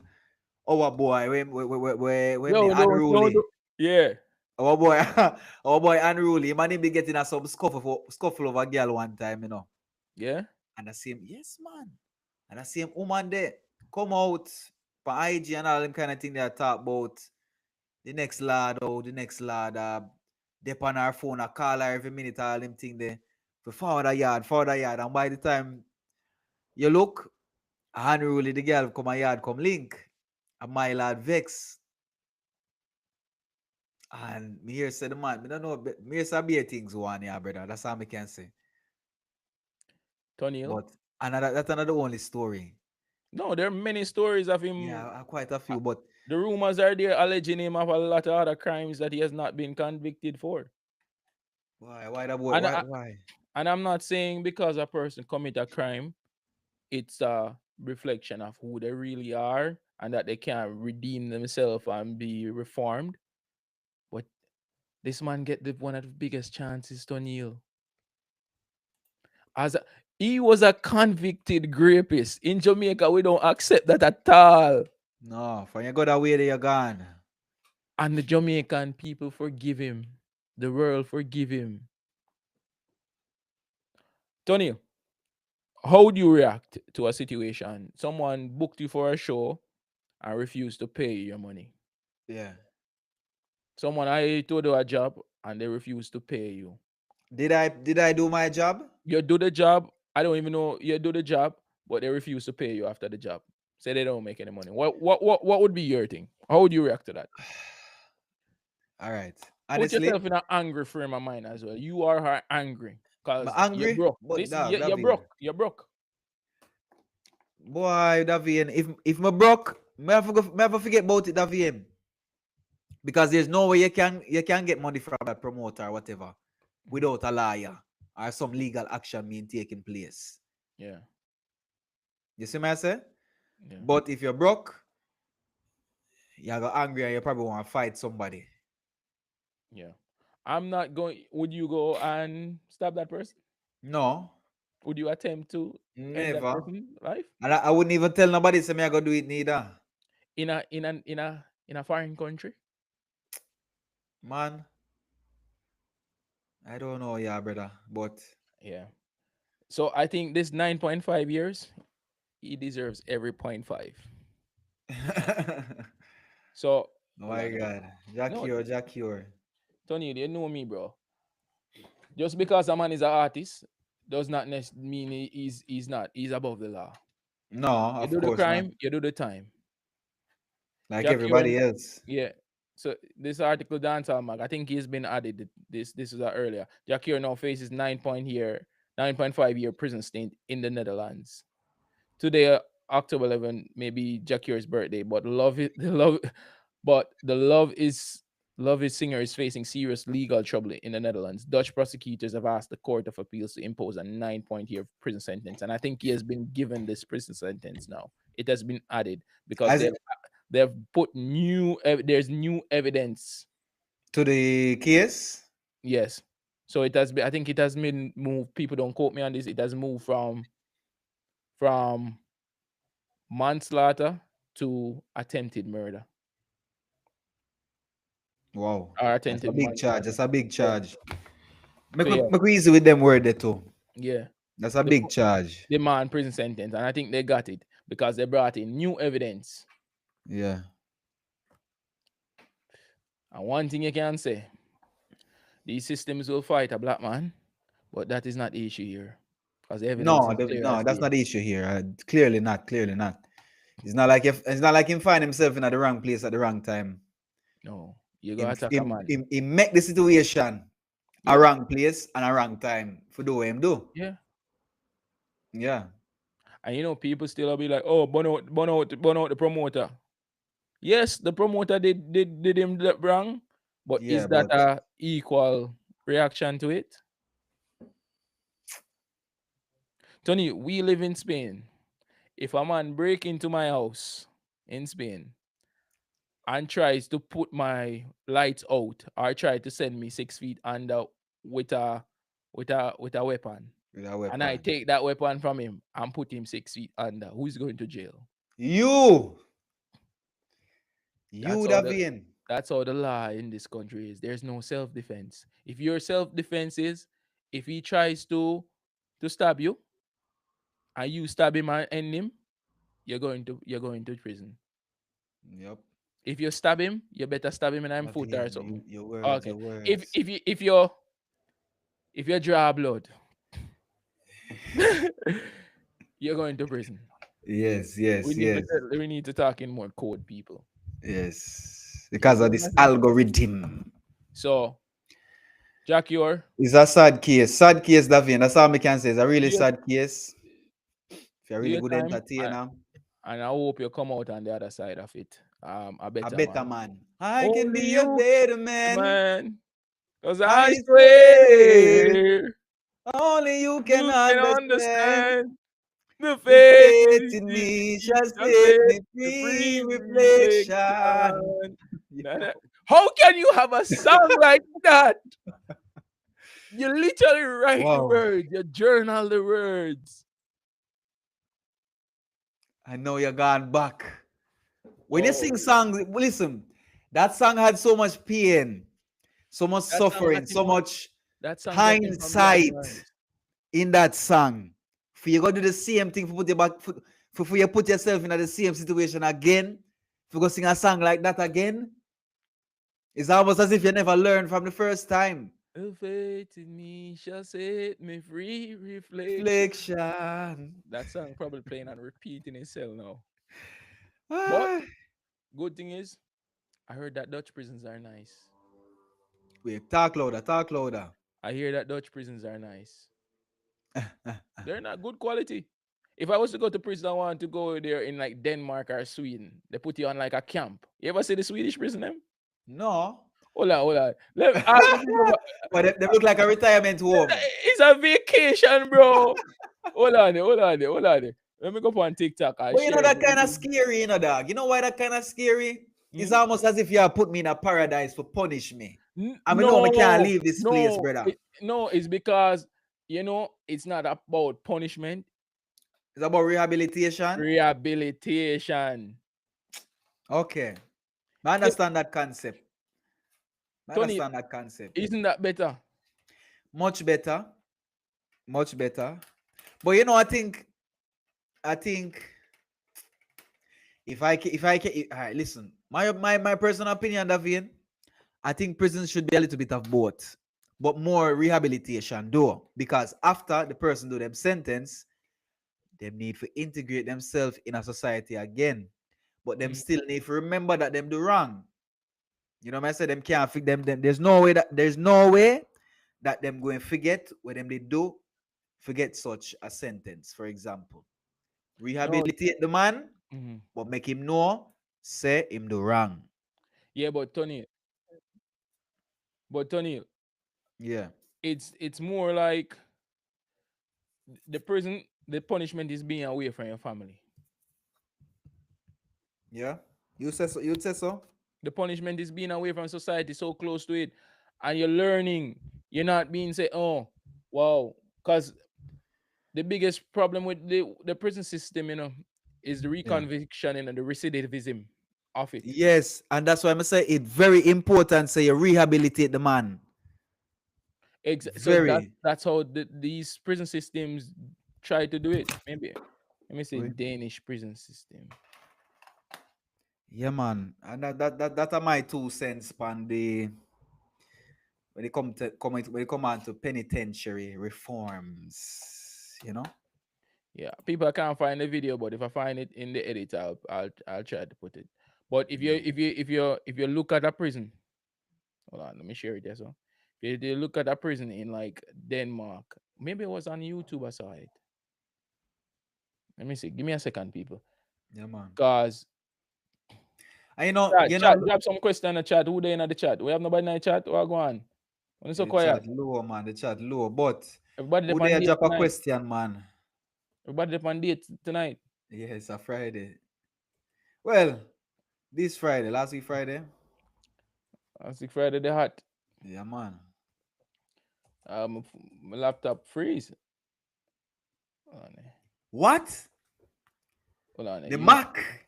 our boy, when me unruly. Yeah. Our boy unruly, man, he be getting a some scuffle over a girl one time, Yeah. And I see him, yes, man. And I see him woman there come out for IG and all them kind of thing they talk about. The next lad, dep on our phone, I call her every minute, all them thing there. For forward a yard. And by the time you look, unruly the girl come a yard, come link. And my lad vex. And me here say the man, me don't know, me here say be things one, yeah, brother. That's all I can say. Tonil. But that's another only story. No, there are many stories of him. Yeah, quite a few, but the rumors are there alleging him of a lot of other crimes that he has not been convicted for. Why that boy? Why? And I'm not saying because a person commit a crime, it's reflection of who they really are and that they can redeem themselves and be reformed. But this man get one of the biggest chances to kneel. As a, he was a convicted rapist. In Jamaica, we don't accept that at all. No, when you go that way, you're gone. And the Jamaican people forgive him. The world forgive him. Tony, how would you react to a situation? Someone booked you for a show and refused to pay you your money. Yeah. Someone I told you a job and they refused to pay you. Did I do my job? You do the job. I don't even know you do the job, but they refuse to pay you after the job. Say they don't make any money. What would be your thing? How would you react to that? All right. Put Honestly, yourself in an angry frame of mind as well. You are angry I'm because you're angry, broke. but Listen, dog, you're David. broke. You're broke. Boy, David, if me broke, me have to forget about it, David. Because there's no way you can get money from that promoter or whatever without a lawyer or some legal action being taking place. Yeah. You see what I say? Yeah. But if you're broke, you go angry and you probably want to fight somebody. Yeah. I'm not going. Would you go and stab that person? No, Would you attempt to end that never. person's life And I wouldn't even tell nobody say me I go do it neither. in a foreign country? Man, I don't know, yeah, brother. But Yeah. So I think this 9.5 years, he deserves every 0.5. So my God. no, Jackie. Tony, you know me, bro. Just because a man is an artist does not mean he's not. He's above the law. No, You of do the course not. crime, you do the time. Like Jack Ure, everybody else. yeah. So this article, Dancehall Mag, I think he's been added. This is earlier. Jack Ure now faces 9.5 year prison stint in the Netherlands. Today, October 11, maybe Jack Ure's birthday, but Love is singer is facing serious legal trouble in the Netherlands. Dutch prosecutors have asked the Court of Appeals to impose a 9-point-year prison sentence, and I think he has been given this prison sentence now. It has been added because As they've put there's new evidence. to the case? Yes, so it has been. I think it has been moved. People don't quote me on this. It has moved from manslaughter to attempted murder Wow. or That's a attempted big charge. manslaughter. That's a big Yeah. charge. So yeah, Make we easy with them word there too. yeah. That's a The big charge. demand prison sentence, and I think they got it because they brought in new evidence. Yeah. And one thing you can say, these systems will fight a black man, but that is not the issue here. Because the evidence is clear No, as that's day. not the issue here. Clearly not. Clearly not. It's not like him find himself in at the wrong place at the wrong time. No, you go attack a man. He make the situation a Yeah, wrong place and a wrong time for do what him do. yeah. Yeah. And you know, people still will be like, oh, burn out the promoter. Yes, the promoter did him wrong, but Yeah, is that but a equal reaction to it? Tony, we live in Spain. If a man break into my house in Spain and tries to put my lights out or try to send me 6 feet under with a weapon, with a and I weapon. take that weapon from him and put him 6 feet under, who's going to jail? You That's all the Davian. that's all the law in this country is. There's no self-defense. If your self-defense is if he tries to stab you and you stab him and end him, you're going to prison. Yep. If you stab him, you better stab him in him foot or Davian, something. your words, Okay. your If words. if you if you draw blood, you're going to prison. Yes, We yes, need yes, to we need to talk in more code, people. yes. You Because see of what this I'm saying? algorithm. So, Jack, It's a sad case. Sad case, Davian. That's all I can say. It's a do really your sad case. If you're do really your good time, entertainer, and I hope you come out on the other side of it. A a better better man. man. I can Only be a you, better man. man. Cause I I swear, swear only you can you can understand. understand. The The faith faith is in in me me shall shall set set me the free. free Reflection. reflection. Yeah. How can you have a song like that? You literally write the Wow. words, you journal the words. I know you're gone back. When you sing Oh, songs, listen, that song had so much pain, so much that song got suffering, him so from much that song got him from the hindsight advance. in that song. For you go do the same thing for put you back for you put yourself in the same situation again. If you go sing a song like that again, it's almost as if you never learned from the first time. The faith in me shall set me free. Reflection. Reflection. That song probably playing and repeating itself now. But Ah. good thing is, I heard that Dutch prisons are nice. Wait, talk louder, talk louder. I hear that Dutch prisons are nice. They're not good quality. If I was to go to prison, I want to go there in like Denmark or Sweden. They put you on like a camp. You ever see the Swedish prison them? No. Hold on, hold on. Let, ask the people But they look like a retirement home. it's a vacation, bro. Hold on, there, hold on, there, hold on. There. Let me go on TikTok. I'll But you know share it that with the kind of people. scary, dog. You know why that kind of scary? It's Hmm? almost as if you have put me in a paradise for punish me. I mean, no, I can't No, leave this place, no, brother. no. It's because it's not about punishment, It's about rehabilitation. rehabilitation. Okay. I Yeah, understand that concept. I Tony, understand that concept. isn't that better? Much better. Much better. But you know, I think all right, listen. My personal opinion, Davian, I think prisons should be a little bit of both, but more rehabilitation, though, because after the person do them sentence, they need to integrate themselves in a society again. But them Mm. still need to remember that them do wrong. You know what I said? Them can't fix them. There's no way that them going forget what them they do, forget such a sentence, for example. No, Rehabilitate the man, mhm. but make him know, say him do wrong. Yeah, but Tony, Yeah. it's more like the prison, the punishment is being away from your family. Yeah. You say so, you'd say so? The punishment is being away from society, so close to it, and you're learning. You're not being say, oh, wow, because the biggest problem with the prison system, is the Yeah. reconviction and the recidivism of it. Yes, and that's why I'm say it very important. Say you rehabilitate the man. So that Very. that's how these prison systems try to do it. Maybe let me say Oui. Danish prison system. Yeah, man. And that are my 2 cents on the when it come on to penitentiary reforms. You know. Yeah, people can't find the video, but if I find it in the edit, I'll try to put it. But if you Yeah. if you look at a prison, hold on, let me share it there. So if you look at a prison in like Denmark, maybe it was on YouTube I saw it. Let me see. Give me a second, people. Yeah, man. Cause And chat, drop some question in the chat. Who they in the chat? We have nobody in the chat. What go on? When it's so the quiet. chat low, man. The chat low. But Everybody who depend there date drop a tonight. question, man? Everybody depend date tonight. Yeah, it's a Friday. Well, this Friday, last week Friday. I see Friday the hot. Yeah, man. My laptop freeze. Hold on. What? Hold on. The Mac.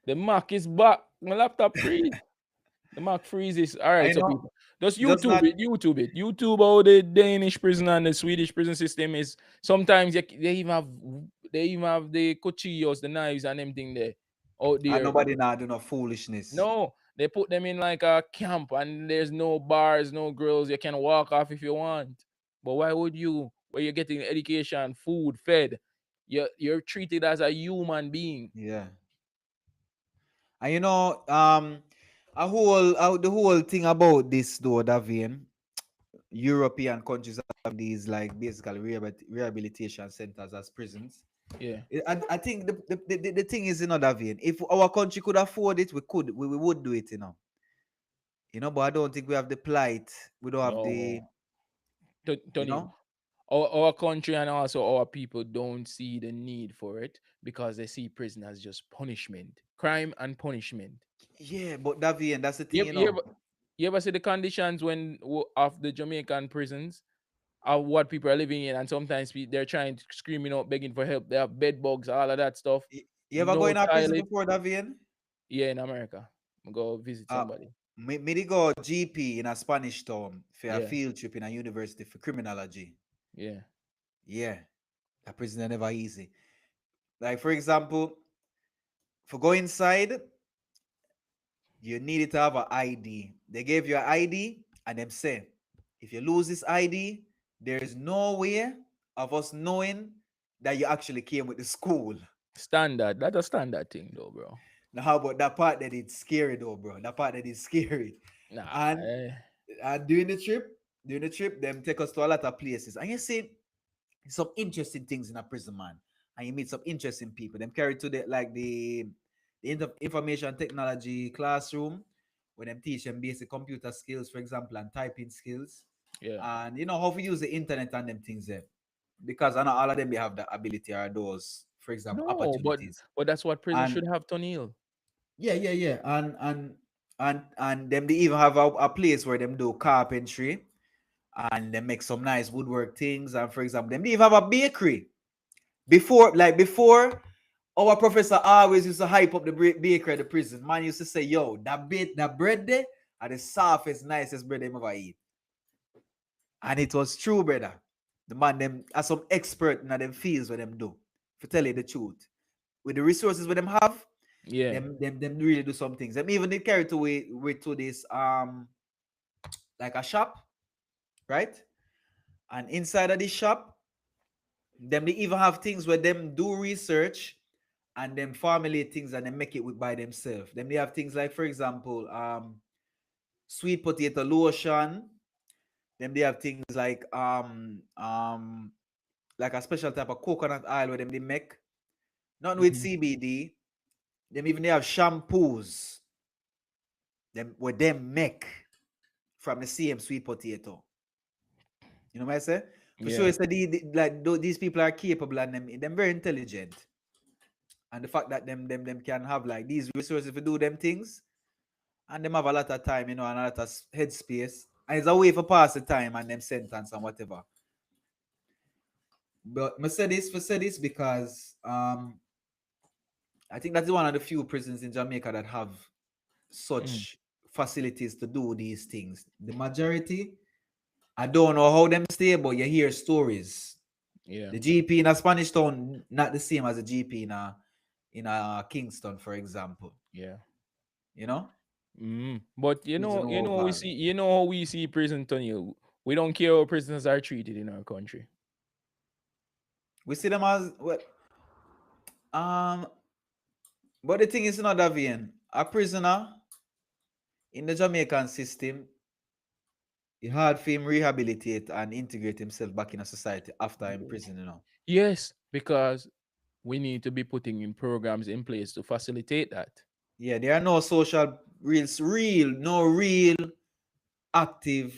The Mac is back. My laptop freeze. The Mac freezes. All I right, so know. people, just Just YouTube not. it. YouTube it. YouTube how the Danish prison and the Swedish prison system is. Sometimes they even have the cuchillos, the knives, and everything there out And there. nobody now do no foolishness. No, they put them in like a camp, and there's no bars, no grills. You can walk off if you want. But why would you? Where you're getting education, food, fed, you're treated as a human being. Yeah. And the whole thing about this though, Davian, European countries have these like basically rehabilitation centers as prisons. Yeah. I think the thing is, Davian, if our country could afford it, we would do it, but I don't think we have the plight. We don't have the, No, you Tony, know. our country and also our people don't see the need for it because they see prison as just punishment, crime and punishment. Yeah, but Davian, that's the thing, You, you you know. ever you ever see the conditions of the Jamaican prisons of what people are living in, and sometimes they're trying to screaming out, begging for help. They have bed bugs, all of that stuff. You ever go No in a prison toilet. before, Davian? Yeah, in America, go visit Uh, somebody. me dey go GP in a Spanish town for a Yeah, field trip in a university for criminology. yeah. Yeah, a prison are never easy. Like for example, for go inside, you needed to have an ID. They gave you an ID and them say, if you lose this ID, there is no way of us knowing that you actually came with the school. Standard. That's a standard thing, though, bro. Now, how about that part that is scary though, bro? That part that is scary. Nah. And during the trip, them take us to a lot of places. And you see some interesting things in a prison, man. And you meet some interesting people. Them carry to the like the information technology classroom where them teach them basic computer skills, for example, and typing skills. Yeah. And you know how to use the internet and them things there. Because I know all of them they have the ability or those, for example, No, opportunities. but that's what prison And should have, Tony. yeah. And them they even have a place where them do carpentry and they make some nice woodwork things. And for example, them they even have a bakery. Before our professor always used to hype up the bakery at the prison. Man used to say, yo, that bread there are the softest, nicest bread they ever eat. And it was true, brother. The man them are some expert in them fields where them do. To tell you the truth. With the resources where them have, Yeah. them really do some things. Them even they carry to this like a shop, right? And inside of this shop, them they even have things where them do research and them formulate things and they make it by themselves. Then they have things like, for example, sweet potato lotion. Then they have things like a special type of coconut oil where them they make. Not with Mhm. CBD. Them even they have shampoos. Them where them make from the same sweet potato. You know what I say? For sure, Yeah. it's these people are capable and them very intelligent. And the fact that them can have like these resources to do them things, and them have a lot of time, and a lot of headspace, and it's a way for pass the time and them sentence and whatever. But I say this because I think that's one of the few prisons in Jamaica that have Mm. such facilities to do these things. The majority, I don't know how them stay, but you hear stories. Yeah. The GP in a Spanish town not the same as a GP in a Kingston, for example. Yeah. You know, But prison overall. how we see prison, Tony. We don't care how prisoners are treated in our country. We see them as well. Um, but the thing is not Davian. A prisoner in the Jamaican system, it hard for him rehabilitate and integrate himself back in a society after in prison. Yes, because we need to be putting in programs in place to facilitate that. Yeah, there are no social no real active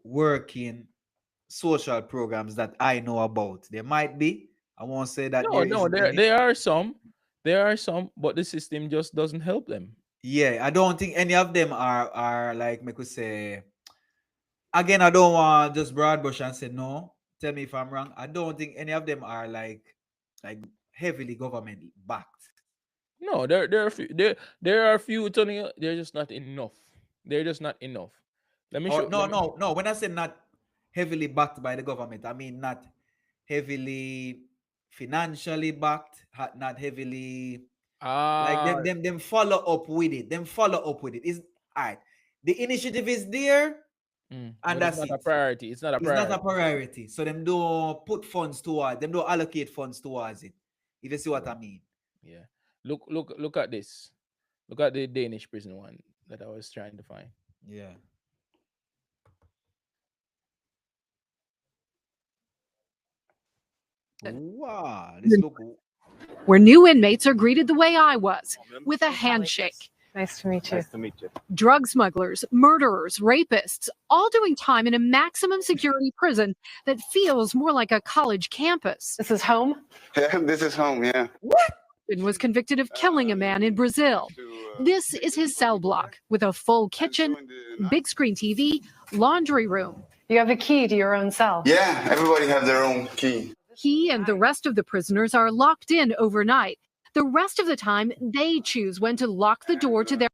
working social programs that I know about. There might be. I won't say that No, there no, isn't any. there are some. There are some, but the system just doesn't help them. Yeah, I don't think any of them are like me could say. Again, I don't want just broad brush and say no. Tell me if I'm wrong. I don't think any of them are like heavily government backed. No, there are a few, Tony. They're just not enough. They're just not enough. Let me Or show. Let no, me. no, no. When I say not heavily backed by the government, I mean not heavily financially backed, not heavily like Ah, them follow up with it. Them follow up with it. Is all right. The initiative is there, and but it's that's not a it. priority. It's not a It's not a priority. priority. So them don't put funds towards them don't allocate funds towards it. If you see what I mean. Yeah. Look at this. Look at the Danish prison one that I was trying to find. Yeah. Wow. This look Where new inmates are greeted the way I was, with a handshake. Nice to meet you. Nice to meet you. Drug smugglers, murderers, rapists, all doing time in a maximum security prison that feels more like a college campus. This is home? Yeah, this is home, yeah. And was convicted of killing a man in Brazil. This is his cell block with a full kitchen, big screen TV, laundry room. You have a key to your own cell. Yeah, everybody have their own key. He and the rest of the prisoners are locked in overnight. The rest of the time, they choose when to lock the door to their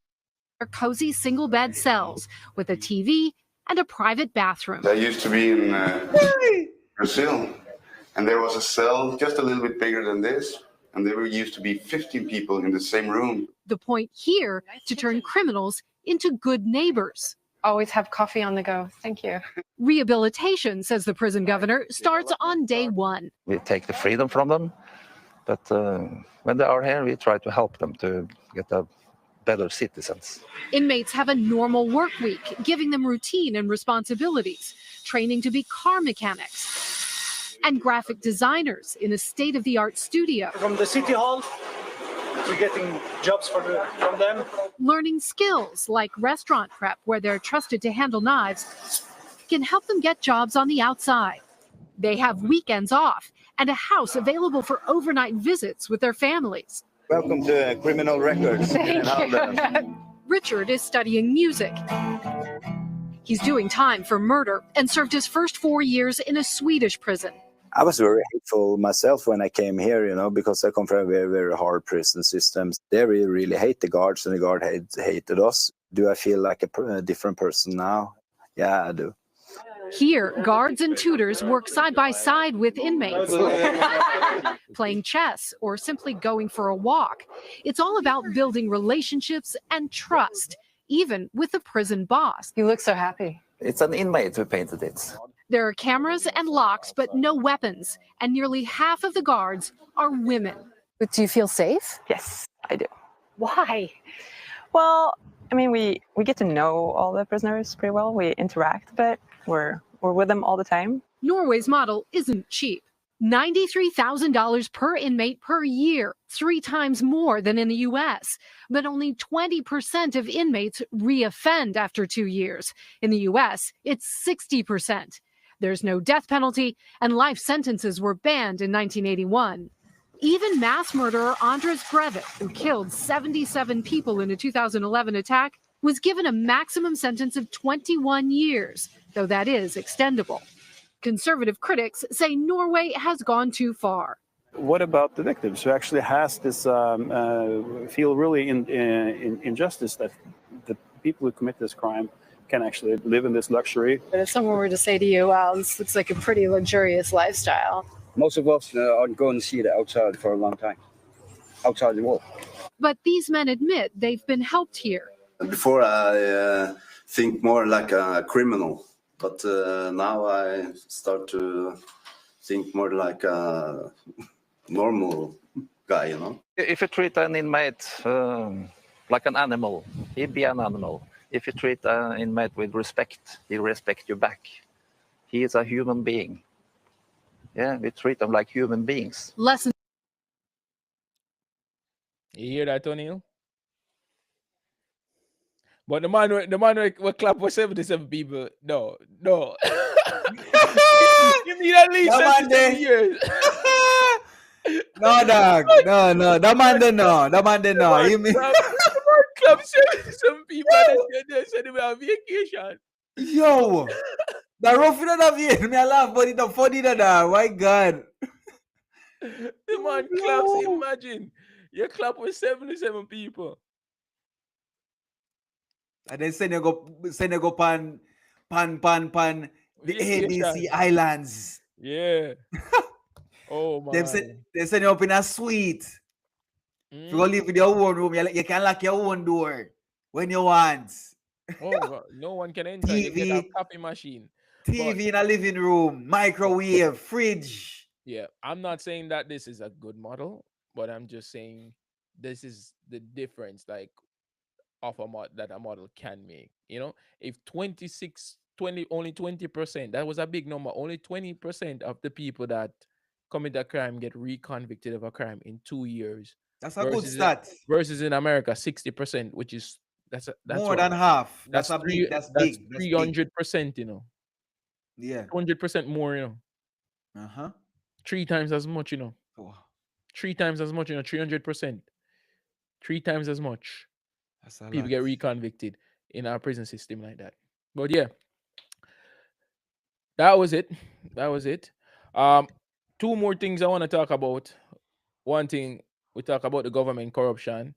cozy single bed cells with a TV and a private bathroom. I used to be in Brazil, and there was a cell just a little bit bigger than this, and there used to be 15 people in the same room. The point here to turn criminals into good neighbors. Always have coffee on the go. Thank you. Rehabilitation, says the prison governor, starts on day one. We take the freedom from them, but when they are here, we try to help them to get a better citizens. Inmates have a normal work week, giving them routine and responsibilities, training to be car mechanics, and graphic designers in a state-of-the-art studio. From the city hall, we're getting jobs from them. Learning skills like restaurant prep, where they're trusted to handle knives, can help them get jobs on the outside. They have weekends off and a house available for overnight visits with their families. Welcome to Criminal Records in Haughton. Richard is studying music. He's doing time for murder and served his first 4 years in a Swedish prison. I was very hateful myself when I came here, because I come from a very, very hard prison system. They really hate the guards, and the guard hated us. Do I feel like a different person now? Yeah, I do. Here, guards and tutors work side by side with inmates, playing chess or simply going for a walk. It's all about building relationships and trust, even with the prison boss. You look so happy. It's an inmate who painted it. There are cameras and locks, but no weapons, and nearly half of the guards are women. But do you feel safe? Yes, I do. Why? Well, I mean, we get to know all the prisoners pretty well. We interact a bit. We're with them all the time. Norway's model isn't cheap. $93,000 per inmate per year, 3 times more than in the U.S. But only 20% of inmates reoffend after 2 years. In the U.S., it's 60%. There's no death penalty, and life sentences were banned in 1981. Even mass murderer Andres Breivik, who killed 77 people in a 2011 attack, was given a maximum sentence of 21 years, though that is extendable. Conservative critics say Norway has gone too far. What about the victims who actually has this feel really injustice that the people who commit this crime can actually live in this luxury? But if someone were to say to you, wow, this looks like a pretty luxurious lifestyle. Most of us aren't going to see it outside for a long time, outside the wall. But these men admit they've been helped here. Before I think more like a criminal, but now I start to think more like a normal guy, If you treat an inmate like an animal, he'd be an animal. If you treat an inmate with respect, he'll respect you back. He is a human being. Yeah, we treat them like human beings. Lesson. You hear that, O'Neill? But the man will clap for 77 people. No. You need at least 77 years. No, dog. No. That man they know. You mean clap 77 people and they said they were on vacation. Yo, the rough in the vein. Me I laugh, but it's funny that. My God. The man claps. Imagine you clap with 77 people. And then send you go pan the ABC Islands. Yeah. Oh man. They send you up in a suite. If you go live in your own room, you can lock your own door when you want. Oh God. No one can enter. You get a copy machine. TV in a living room, microwave, fridge. Yeah, I'm not saying that this is a good model, but I'm just saying this is the difference, like, of a mod that a model can make. If only 20%, that was a big number. Only 20% of the people that commit a crime get reconvicted of a crime in 2 years. That's a good stat. Versus in America, 60%, which is that's more than half. That's big. That's big. 300%, you know. Yeah. 200% more, you know. 3 times as much, you know. 3 times as much, you know. 300%. 3 times as much. That's a People lot. get reconvicted in our prison system like that. But yeah, that was it. That was it. 2 more things I want to talk about. One thing, we talk about the government corruption,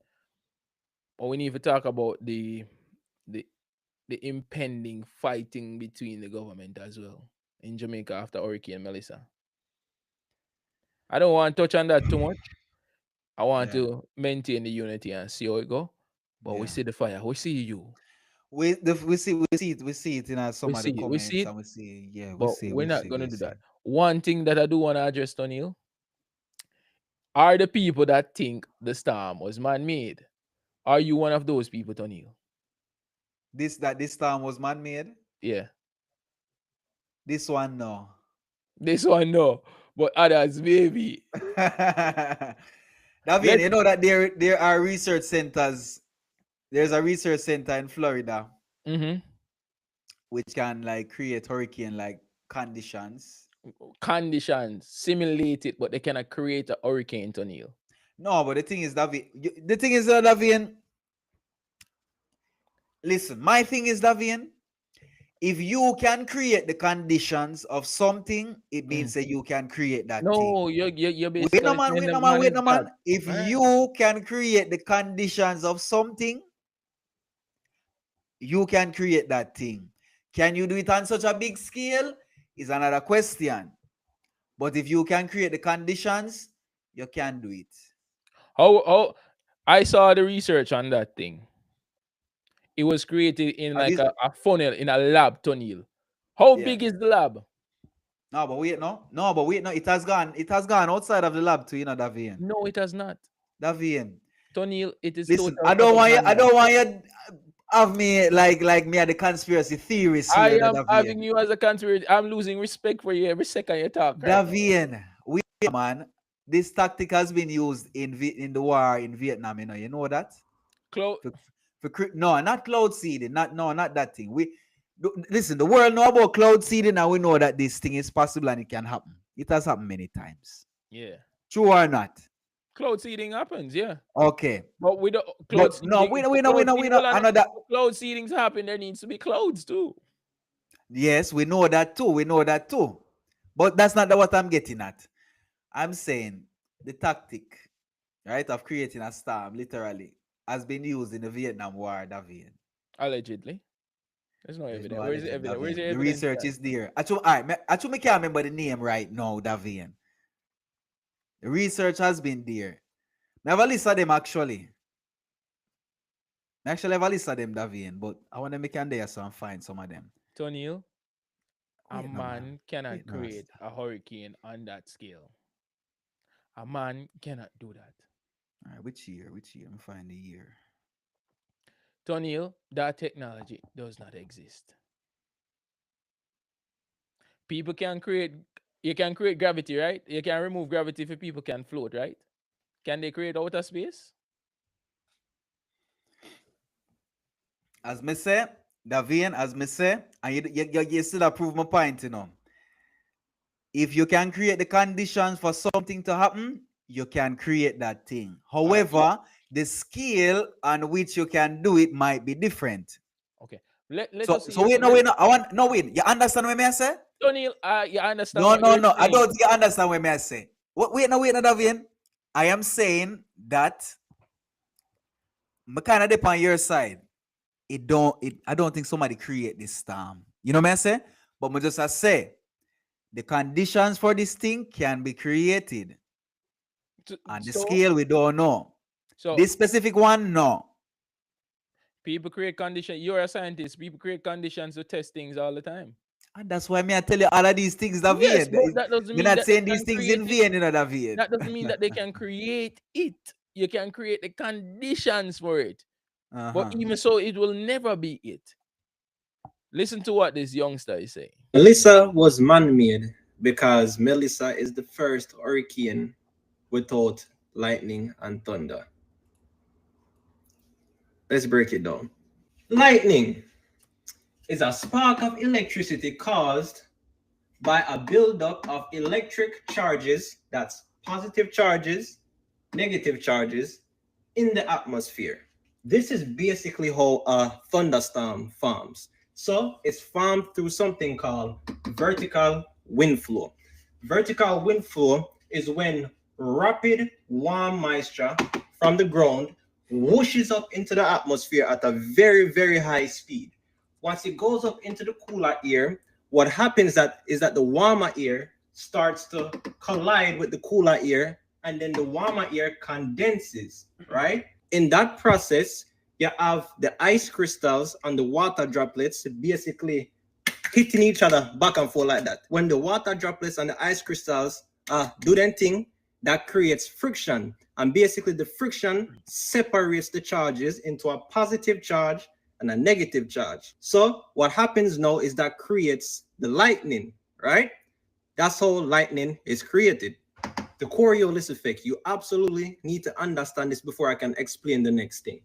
but we need to talk about the impending fighting between the government as well in Jamaica after Hurricane Melissa. I don't want to touch on that too much. I want to maintain the unity and see how it go. But we see the fire. We see you. We see it in some of the comments. We see it. And we see, but we're not gonna do that. One thing that I do want to address, Tonil, are the people that think the storm was man-made. Are you one of those people, Tonil? This storm was man-made? Yeah. This one, no. This one, no. But others, maybe. David, you know that there are research centers. There's a research center in Florida, which can like create hurricane like conditions. Simulate it, but they cannot create a hurricane, Tonil. No, but the thing is, David. David. Listen, my thing is, David. If you can create the conditions of something, it means that you can create that thing. No, you're basically wait no man. If you can create the conditions of something, you can create that thing. Can you do it on such a big scale? Is another question. But if you can create the conditions, you can do it. Oh, I saw the research on that thing. It was created in like a funnel in a lab, Tonil. How big is the lab? No, but wait, no. It has gone outside of the lab too, you know, Davian. No, it has not. Davian. Tonil, it is. Listen, I don't want you have me like me at the conspiracy theorist. I am having you as a conspiracy. I'm losing respect for you every second you talk. Davian, man, this tactic has been used in the war in Vietnam. You know that? No, not cloud seeding. Not that thing. Listen, the world know about cloud seeding, and we know that this thing is possible and it can happen. It has happened many times. Yeah. True or not? Cloud seeding happens, yeah. Okay. But we don't cloud seeding. No, we know. Another cloud seedings happen, there needs to be clouds too. Yes, we know that too. But that's not what I'm getting at. I'm saying the tactic, right, of creating a storm, literally, has been used in the Vietnam War, David. Allegedly. There's no evidence. Where's the evidence? Where's the The evidence? research is there. Actually, I can't remember the name right now, David. The research has been there. I have a list of them actually. I actually have a list of them, David, but I want to make an there so I find some of them. Tonil, a man cannot create a hurricane on that scale. A man cannot do that. All right, which year? Let me find the year. Tonil, that technology does not exist. People can create, you can create gravity, right? You can remove gravity if people can float, right? Can they create outer space? As me say, Davian, and you still prove my point, you know. If you can create the conditions for something to happen, you can create that thing. However, the scale on which you can do it might be different. Okay. Wait. You understand what I say? Tonil, you understand? No. I don't think you understand what I say. Wait, Davian. I am saying that I kind of dip on your side. I don't think somebody create this storm. You know what I say? But I just say the conditions for this thing can be created. And the scale we don't know. So this specific one, no. People create conditions. You're a scientist. People create conditions to test things all the time. And that's why I tell you all of these things, David. Yes, but that doesn't mean not that saying these things in vain, you know, David. That doesn't mean that they can create it. You can create the conditions for it. But even so, it will never be it. Listen to what this youngster is saying. Melissa was man-made because Melissa is the first hurricane without lightning, and thunder. Let's break it down. Lightning is a spark of electricity caused by a buildup of electric charges, that's positive charges, negative charges, in the atmosphere. This is basically how a thunderstorm forms. So it's formed through something called vertical wind flow. Vertical wind flow is when rapid warm moisture from the ground whooshes up into the atmosphere at a very, very high speed. Once it goes up into the cooler air, what happens is that the warmer air starts to collide with the cooler air, and then the warmer air condenses, right? In that process, you have the ice crystals and the water droplets basically hitting each other back and forth like that. When the water droplets and the ice crystals do their thing, that creates friction. And basically the friction separates the charges into a positive charge and a negative charge. So what happens now is that creates the lightning, right? That's how lightning is created. The Coriolis effect, you absolutely need to understand this before I can explain the next thing.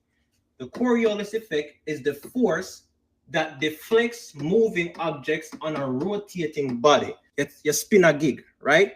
The Coriolis effect is the force that deflects moving objects on a rotating body. You spin a gig, right?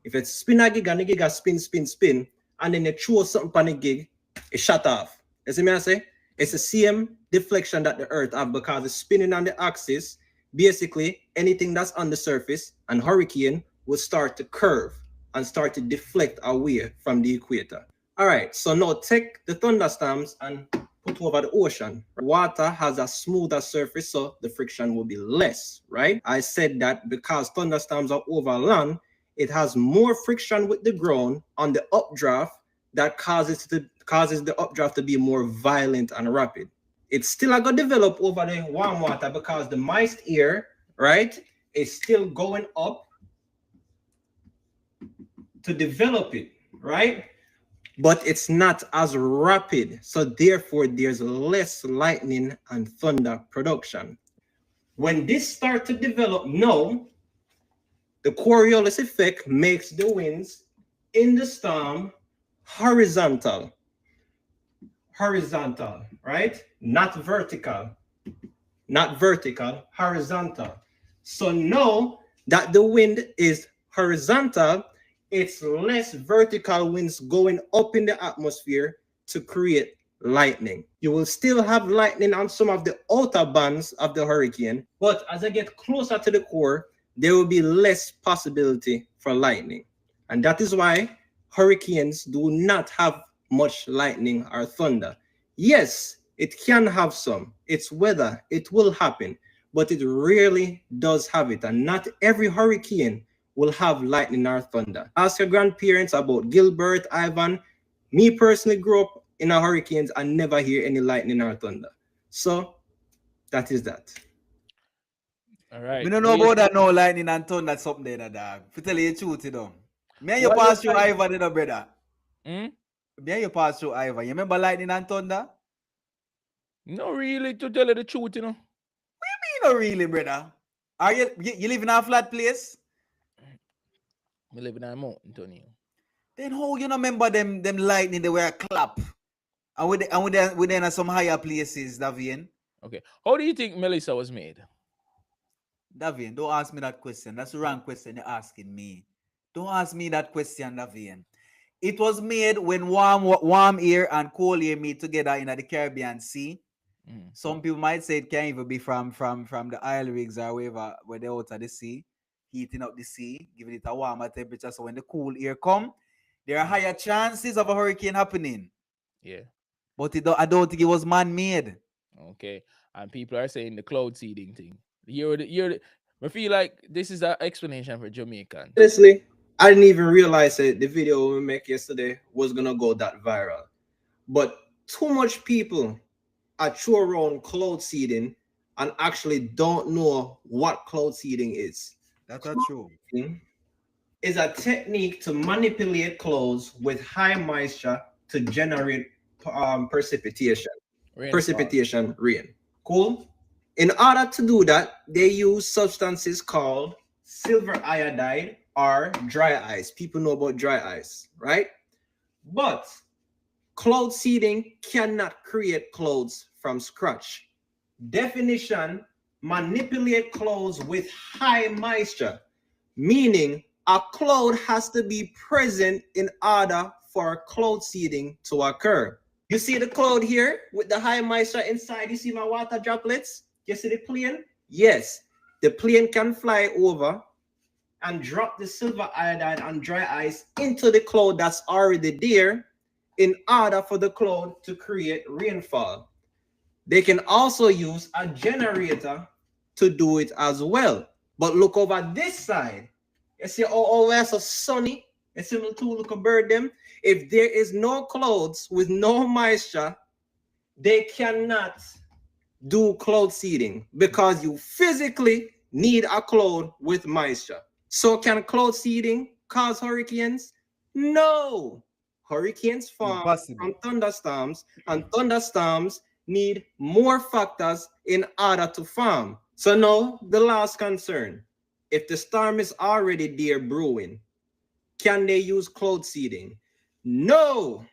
If it's spin a gig and the gig a spin, and then you throw something on the gig, it shut off. You see me I say? It's the same deflection that the earth have because it's spinning on the axis. Basically, anything that's on the surface and hurricane will start to curve and start to deflect away from the equator. All right, so now take the thunderstorms and put over the ocean. Water has a smoother surface, so the friction will be less, right? I said that because thunderstorms are over land, it has more friction with the ground on the updraft that causes the updraft to be more violent and rapid. It's still going to develop over the warm water because the moist air, right, is still going up to develop it, right? But it's not as rapid. So therefore, there's less lightning and thunder production. When this starts to develop now, the Coriolis effect makes the winds in the storm horizontal, right? Not vertical, horizontal. So now that the wind is horizontal, it's less vertical winds going up in the atmosphere to create lightning. You will still have lightning on some of the outer bands of the hurricane, but as I get closer to the core, there will be less possibility for lightning. And that is why hurricanes do not have much lightning or thunder. Yes, it can have some. It's weather, it will happen, but it rarely does have it. And not every hurricane will have lightning or thunder. Ask your grandparents about Gilbert, Ivan. Me personally grew up in a hurricanes and never hear any lightning or thunder. So that is that. All right. We don't know about that no lightning and thunder something there, dog. To tell you the truth, you know. Me and you pass through Ivan, you know, brother. Me and you pass through Ivan. You remember lightning and thunder? No, really, to tell you the truth, you know. What do you mean, no really, brother? Are you live in a flat place? We live in a mountain, Tony. Then how you know remember them lightning they were clap? And we then some higher places, Davian. Okay. How do you think Melissa was made? Davian, don't ask me that question. That's the wrong question you're asking me. Don't ask me that question, Davian. It was made when warm air and cold air meet together in the Caribbean Sea. Some people might say it can't even be from the oil rigs or wherever where they're out of the sea, heating up the sea, giving it a warmer temperature. So when the cool air come, there are higher chances of a hurricane happening. Yeah. But I don't think it was man-made. Okay. And people are saying the cloud seeding thing. I feel like this is an explanation for Jamaican. Honestly, I didn't even realize that the video we make yesterday was gonna go that viral. But too much people are throw around cloud seeding and actually don't know what cloud seeding is. That's not true. Is a technique to manipulate clouds with high moisture to generate precipitation. Rain. Cool? In order to do that, they use substances called silver iodide or dry ice. People know about dry ice, right? But cloud seeding cannot create clouds from scratch. Definition: manipulate clouds with high moisture, meaning a cloud has to be present in order for cloud seeding to occur. You see the cloud here with the high moisture inside? You see my water droplets? You see the plane? Yes, the plane can fly over and drop the silver iodide and dry ice into the cloud that's already there in order for the cloud to create rainfall. They can also use a generator to do it as well. But look over this side. You see how it's so sunny? You see the two little bird them? If there is no clouds with no moisture, they cannot do cloud seeding because you physically need a cloud with moisture. So can cloud seeding cause hurricanes? No. Hurricanes form from thunderstorms, and thunderstorms need more factors in order to form. So now the last concern. If the storm is already there brewing, can they use cloud seeding? No.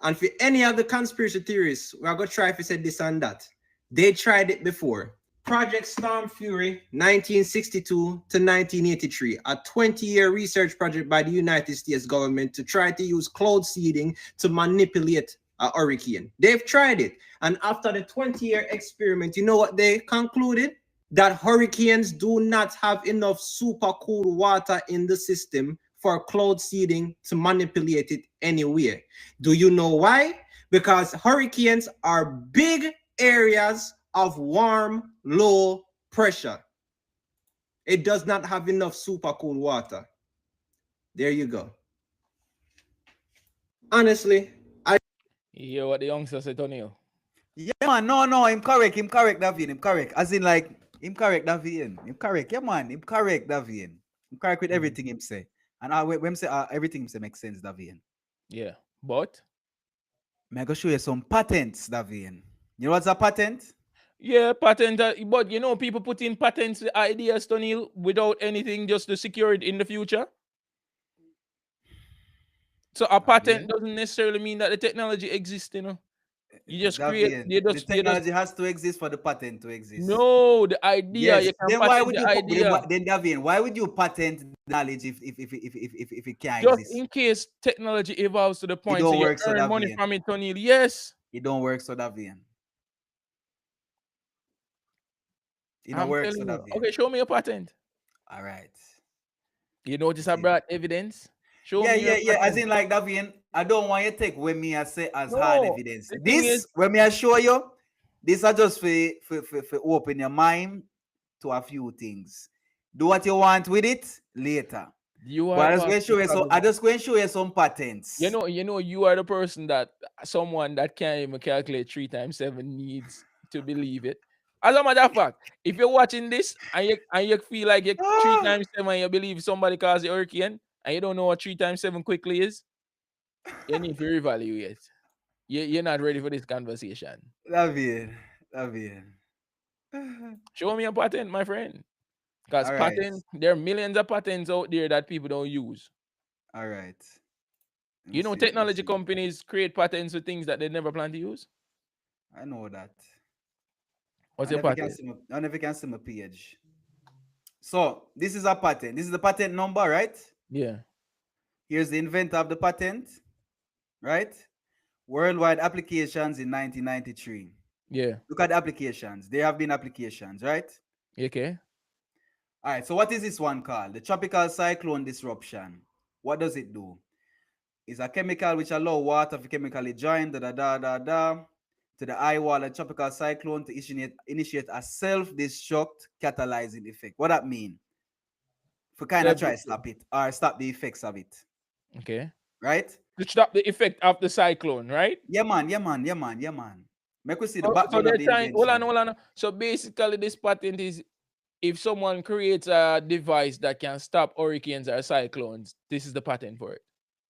And for any of the conspiracy theorists, we're going to try if we said this and that. They tried it before. Project Storm Fury, 1962 to 1983, a 20-year research project by the United States government to try to use cloud seeding to manipulate a hurricane. They've tried it. And after the 20-year experiment, you know what they concluded? That hurricanes do not have enough super cool water in the system for cloud seeding to manipulate it anywhere. Do you know why? Because hurricanes are big areas of warm, low pressure. It does not have enough super cool water. There you go. Honestly, You hear what the youngster said, Tonio? Yeah, man. No, him correct, Davian. Him correct. As in, like, him correct, Davian. Him correct. Yeah, man. Him correct, Davian. Him correct with everything him say. And when him say everything him say makes sense, Davian. Yeah, but I'm going to show you some patents, Davian. You know what's a patent? yeah, patent. But you know, people put in patents ideas, Tonil, without anything just to secure it in the future. So a patent doesn't necessarily mean that the technology exists, you know. You just create. The technology has to exist for the patent to exist. No, the idea. Yes. You can Then patent why would the you? idea. Then Davian, why would you patent knowledge if it can't Just exist? in case technology evolves to the point don't so you work, so earn money Davian. from it, Tonil. Yes. It don't work, so Davian. It don't I'm work, telling so you. Davian. Okay, show me a patent. All right. You notice I brought evidence. Show Yeah, me your yeah. As patent. in, like, Davian, I don't want you to take when me I say as No, hard evidence. the thing This is- when me I show you, this are just for open your mind to a few things. Do what you want with it later. But I just going to show you. So I just going to show you some patents. You know, you are the person that someone that can't even calculate 3 times 7 needs to believe it. As a matter of fact, if you're watching this and you feel like you 3 times 7 and you believe somebody caused a hurricane and you don't know what 3 times 7 quickly is, you need to reevaluate. You're not ready for this conversation. Davian. Show me a patent, my friend. Because All right. patent, there are millions of patents out there that people don't use. All right. You know, technology companies create patents for things that they never plan to use. I know that. What's your patent? I never can see my page. So this is a patent. This is the patent number, right? Yeah. Here's the inventor of the patent, right? Worldwide applications in 1993. Yeah. Look at the applications. There have been applications, right? Okay. All right. So what is this one called? The tropical cyclone disruption. What does it do? It's a chemical which allows water to chemically join to the eye wall of tropical cyclone to initiate a self-destruct catalyzing effect. What that mean? For kind of try stop it or stop the effects of it. Okay. Right? To stop the effect of the cyclone, right? Yeah, man. Make we see the background so of the invention. hold on. So basically, this patent is if someone creates a device that can stop hurricanes or cyclones, this is the patent for it.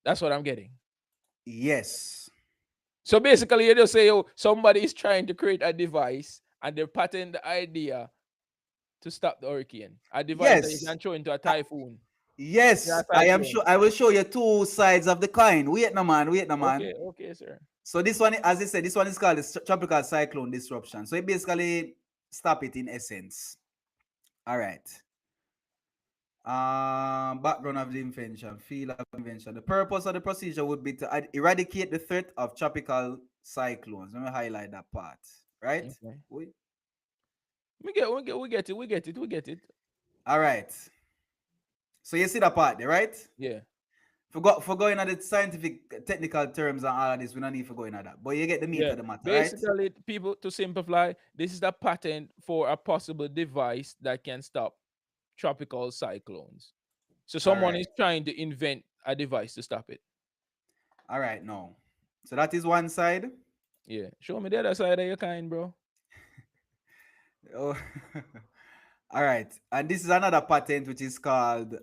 That's what I'm getting. Yes. So basically, you just say, yo, somebody is trying to create a device and they patent the idea to stop the hurricane. A device that you can throw into a typhoon. Yes, Yeah, I am cyclone. sure. I will show you two sides of the coin. Wait, no man. Wait, no man. Okay, okay, sir. So this one, as I said, this one is called the tropical cyclone disruption. So it basically stop it in essence. All right. Background of the invention, field of invention. The purpose of the procedure would be to eradicate the threat of tropical cyclones. Let me highlight that part. Right? Okay. We We get it. All right. So you see that part there, right? Yeah. For going at the scientific technical terms and all of this, we don't need to go into that. But you get the meat Yeah. of the matter, right? Basically, people, to simplify, this is the patent for a possible device that can stop tropical cyclones. So someone is trying to invent a device to stop it. All right, no. So that is one side. Yeah. Show me the other side of your kind, bro. Oh. All right. And this is another patent which is called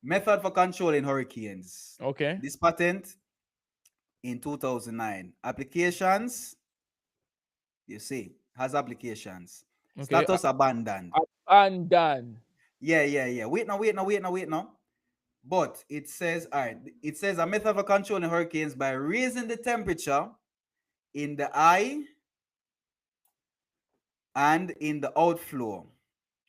method for controlling hurricanes. Okay. This patent in 2009. Applications, you see, has applications. Okay. Status abandoned. Abandoned. Yeah. Wait now. But it says, all right, it says a method for controlling hurricanes by raising the temperature in the eye and in the outflow.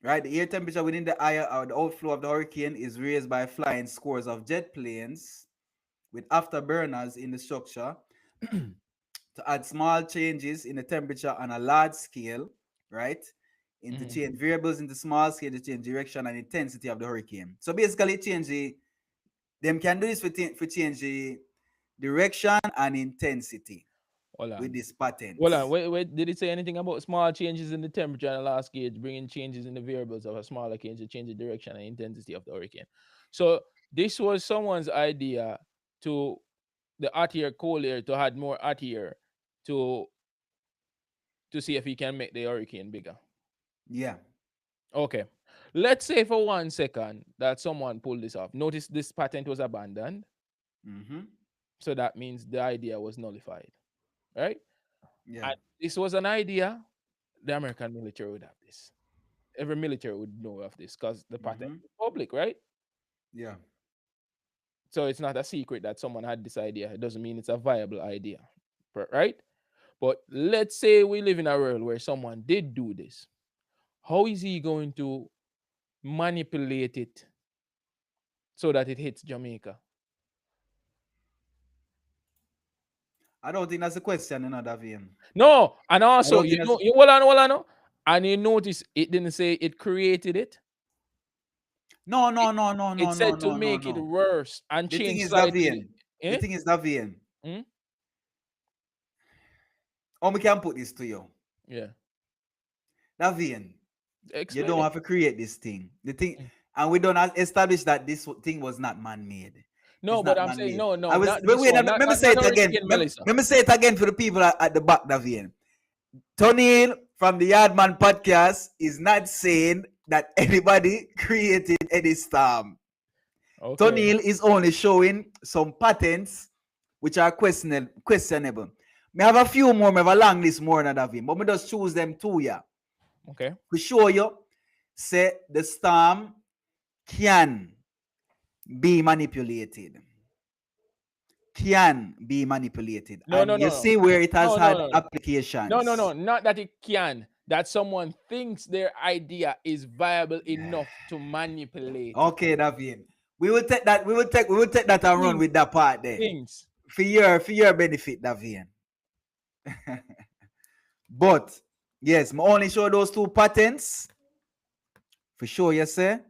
Right? The air temperature within the eye or the outflow of the hurricane is raised by flying scores of jet planes with afterburners in the structure to add small changes in the temperature on a large scale, right? To change variables into small scale to change direction and intensity of the hurricane. So basically, them can do this for change the direction and intensity with this patent. Hold on. Wait. Did it say anything about small changes in the temperature and the last gauge, bringing changes in the variables of a smaller gauge to change the direction and intensity of the hurricane? So this was someone's idea to the hot air, cold air, to add more hot air to see if he can make the hurricane bigger. Yeah. Okay. Let's say for 1 second that someone pulled this off. Notice this patent was abandoned. So that means the idea was nullified. Right? Yeah. And this was an idea, the American military would have this. Every military would know of this because the patent is public, right? Yeah. So it's not a secret that someone had this idea. It doesn't mean it's a viable idea, right? But let's say we live in a world where someone did do this. How is he going to manipulate it so that it hits Jamaica? I don't think that's a question, Davian. No, and also hold on. And you notice it didn't say it created it. No. It said to make it worse and the change thing is slightly. The thing is, Davian. How we can put this to you? Yeah. Davian, you don't have to create this thing. The thing, and we don't establish that this thing was not man-made. No, but I'm saying no. Let me say it again. Let me say it again for the people at the back, Davian. Tony from the Yardman podcast is not saying that anybody created any storm. Okay. Tony is only showing some patents which are questionable. I have a few more, I have a long list more than that, but we just choose them two, yeah. Okay. We show you, say the storm can be manipulated. Can be manipulated. No. See where it has had applications. No. Not that it can. That someone thinks their idea is viable enough to manipulate. Okay, Davian. We will take that. We will take that and run with that part there. Things. For your benefit, Davian. But yes, I only show those two patents. For sure, yes, sir.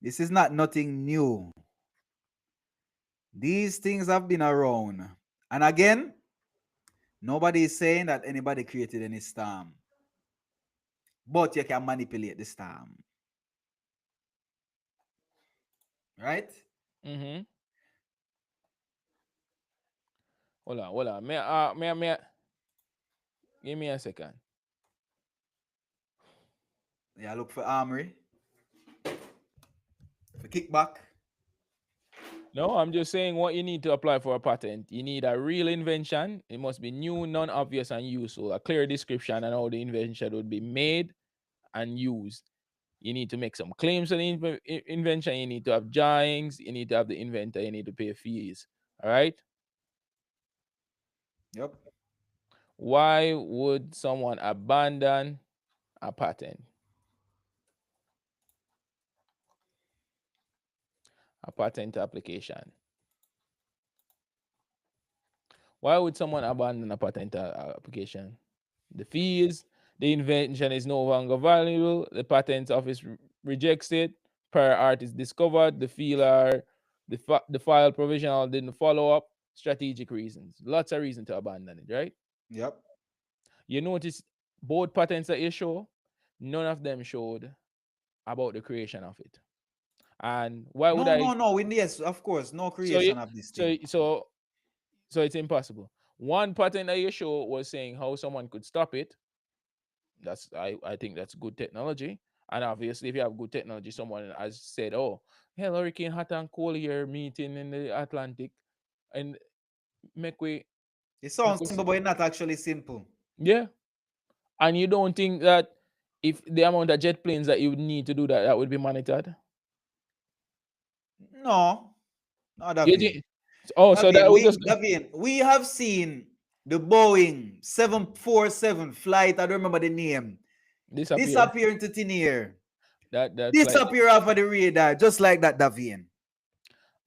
This is not nothing new. These things have been around. And again, nobody is saying that anybody created any storm. But you can manipulate the storm. Right? Hold on. Give me a second. Yeah, look for armory. For kickback. No, I'm just saying what you need to apply for a patent. You need a real invention. It must be new, non-obvious, and useful. A clear description and how the invention would be made and used. You need to make some claims on the invention. You need to have drawings. You need to have the inventor. You need to pay fees. All right. Yep. Why would someone abandon a patent? A patent application. Why would someone abandon a patent application? The fees, the invention is no longer valuable, the patent office rejects it, prior art is discovered, the the file provisional didn't follow up, strategic reasons. Lots of reason to abandon it, right? Yep. You notice both patents that you show, none of them showed about the creation of it. And why would No. Yes, of course, no creation of this thing. So it's impossible. One patent that you show was saying how someone could stop it. That's I think that's good technology. And obviously, if you have good technology, someone has said, "Oh, hell, Hurricane Hot and Cold here meeting in the Atlantic, and make we." It sounds simple, but it's not actually simple. Yeah, and you don't think that if the amount of jet planes that you would need to do that, that would be monitored? No, not Davian. So that was just Davian, we have seen the Boeing 747 flight. I don't remember the name. Disappear into thin air. That disappear off of the radar, just like that, Davian.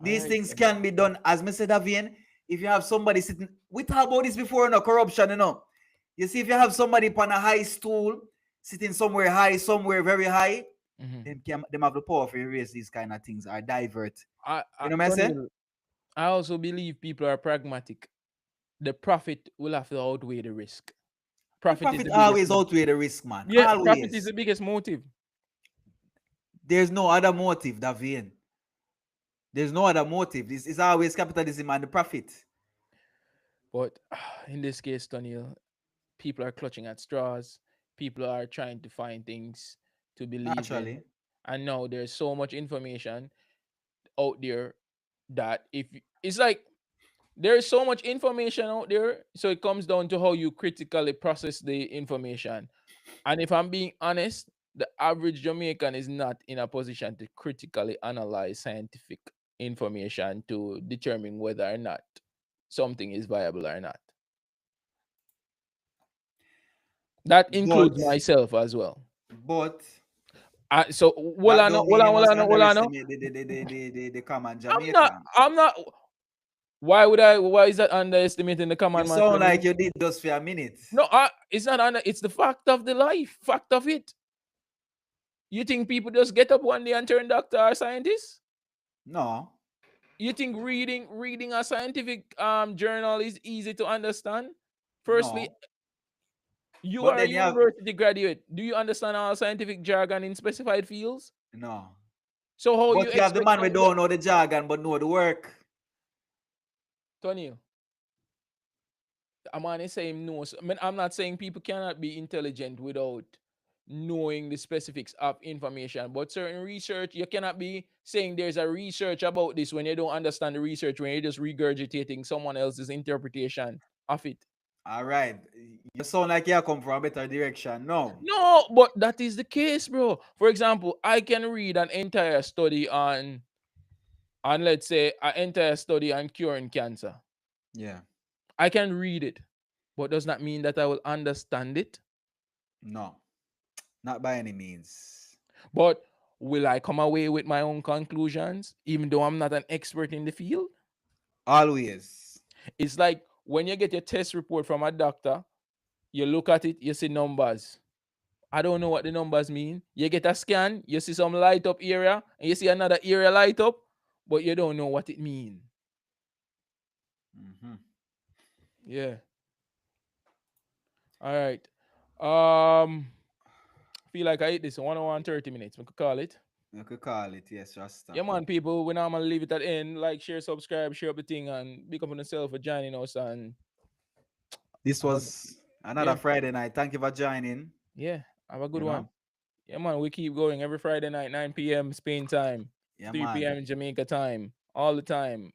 These things can be done, as Mr. Davian. If you have somebody sitting, we talked about this before, no corruption, you know. You see, if you have somebody on a high stool, sitting somewhere high, somewhere very high, them have the power to erase these kind of things or divert. You know what I'm saying? I also believe people are pragmatic. The profit will have to outweigh the risk. Profit always outweigh the risk, man. Yeah, always. Profit is the biggest motive. There's no other motive, Davian. There's no other motive. This is always capitalism and the profit. But in this case, Daniel, people are clutching at straws. People are trying to find things to believe in. And now there's so much information out there that it's like there's so much information out there, so it comes down to how you critically process the information. And if I'm being honest, the average Jamaican is not in a position to critically analyze scientific information to determine whether or not something is viable or not. That includes myself as well. But so hold on. The common Jamaican. I'm not. Why is that underestimating the common man? You sound like you did just for a minute. No, it's not it's the fact of the life, fact of it. You think people just get up one day and turn doctor or scientist? No. You think reading a scientific journal is easy to understand? Firstly, you are a university graduate. Do you understand all scientific jargon in specified fields? No. So how but you have the man we don't know the jargon but know the work. Tony, I'm not saying no. I mean, I'm not saying people cannot be intelligent without knowing the specifics of information, but certain research, you cannot be saying there's a research about this when you don't understand the research, when you're just regurgitating someone else's interpretation of it. All right. You sound like you come from a better direction. No, but that is the case, bro. For example, I can read an entire study on let's say an entire study on curing cancer. Yeah. I can read it, but does not mean that I will understand it. No, not by any means. But will I come away with my own conclusions, even though I'm not an expert in the field? Always. It's like when you get your test report from a doctor, you look at it, you see numbers. I don't know what the numbers mean. You get a scan, you see some light up area, and you see another area light up, but you don't know what it means. Yeah. All right. Feel like I ate this 130 minutes. We could call it. You could call it, yes, Rasta. Yeah, man, people. We normally leave it at the end. Like, share, subscribe, share up the thing, and big up on yourself for joining us. And this was another Friday night. Thank you for joining. Yeah, have a good one. Yeah, man, we keep going every Friday night, 9 p.m. Spain time, 3 p.m. Jamaica time, all the time.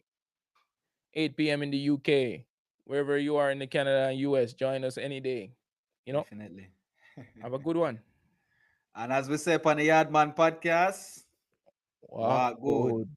8 p.m. in the UK, wherever you are in the Canada and US, join us any day. You know? Definitely. Have a good one. And as we say upon the Yardman podcast, Walk walk good. good.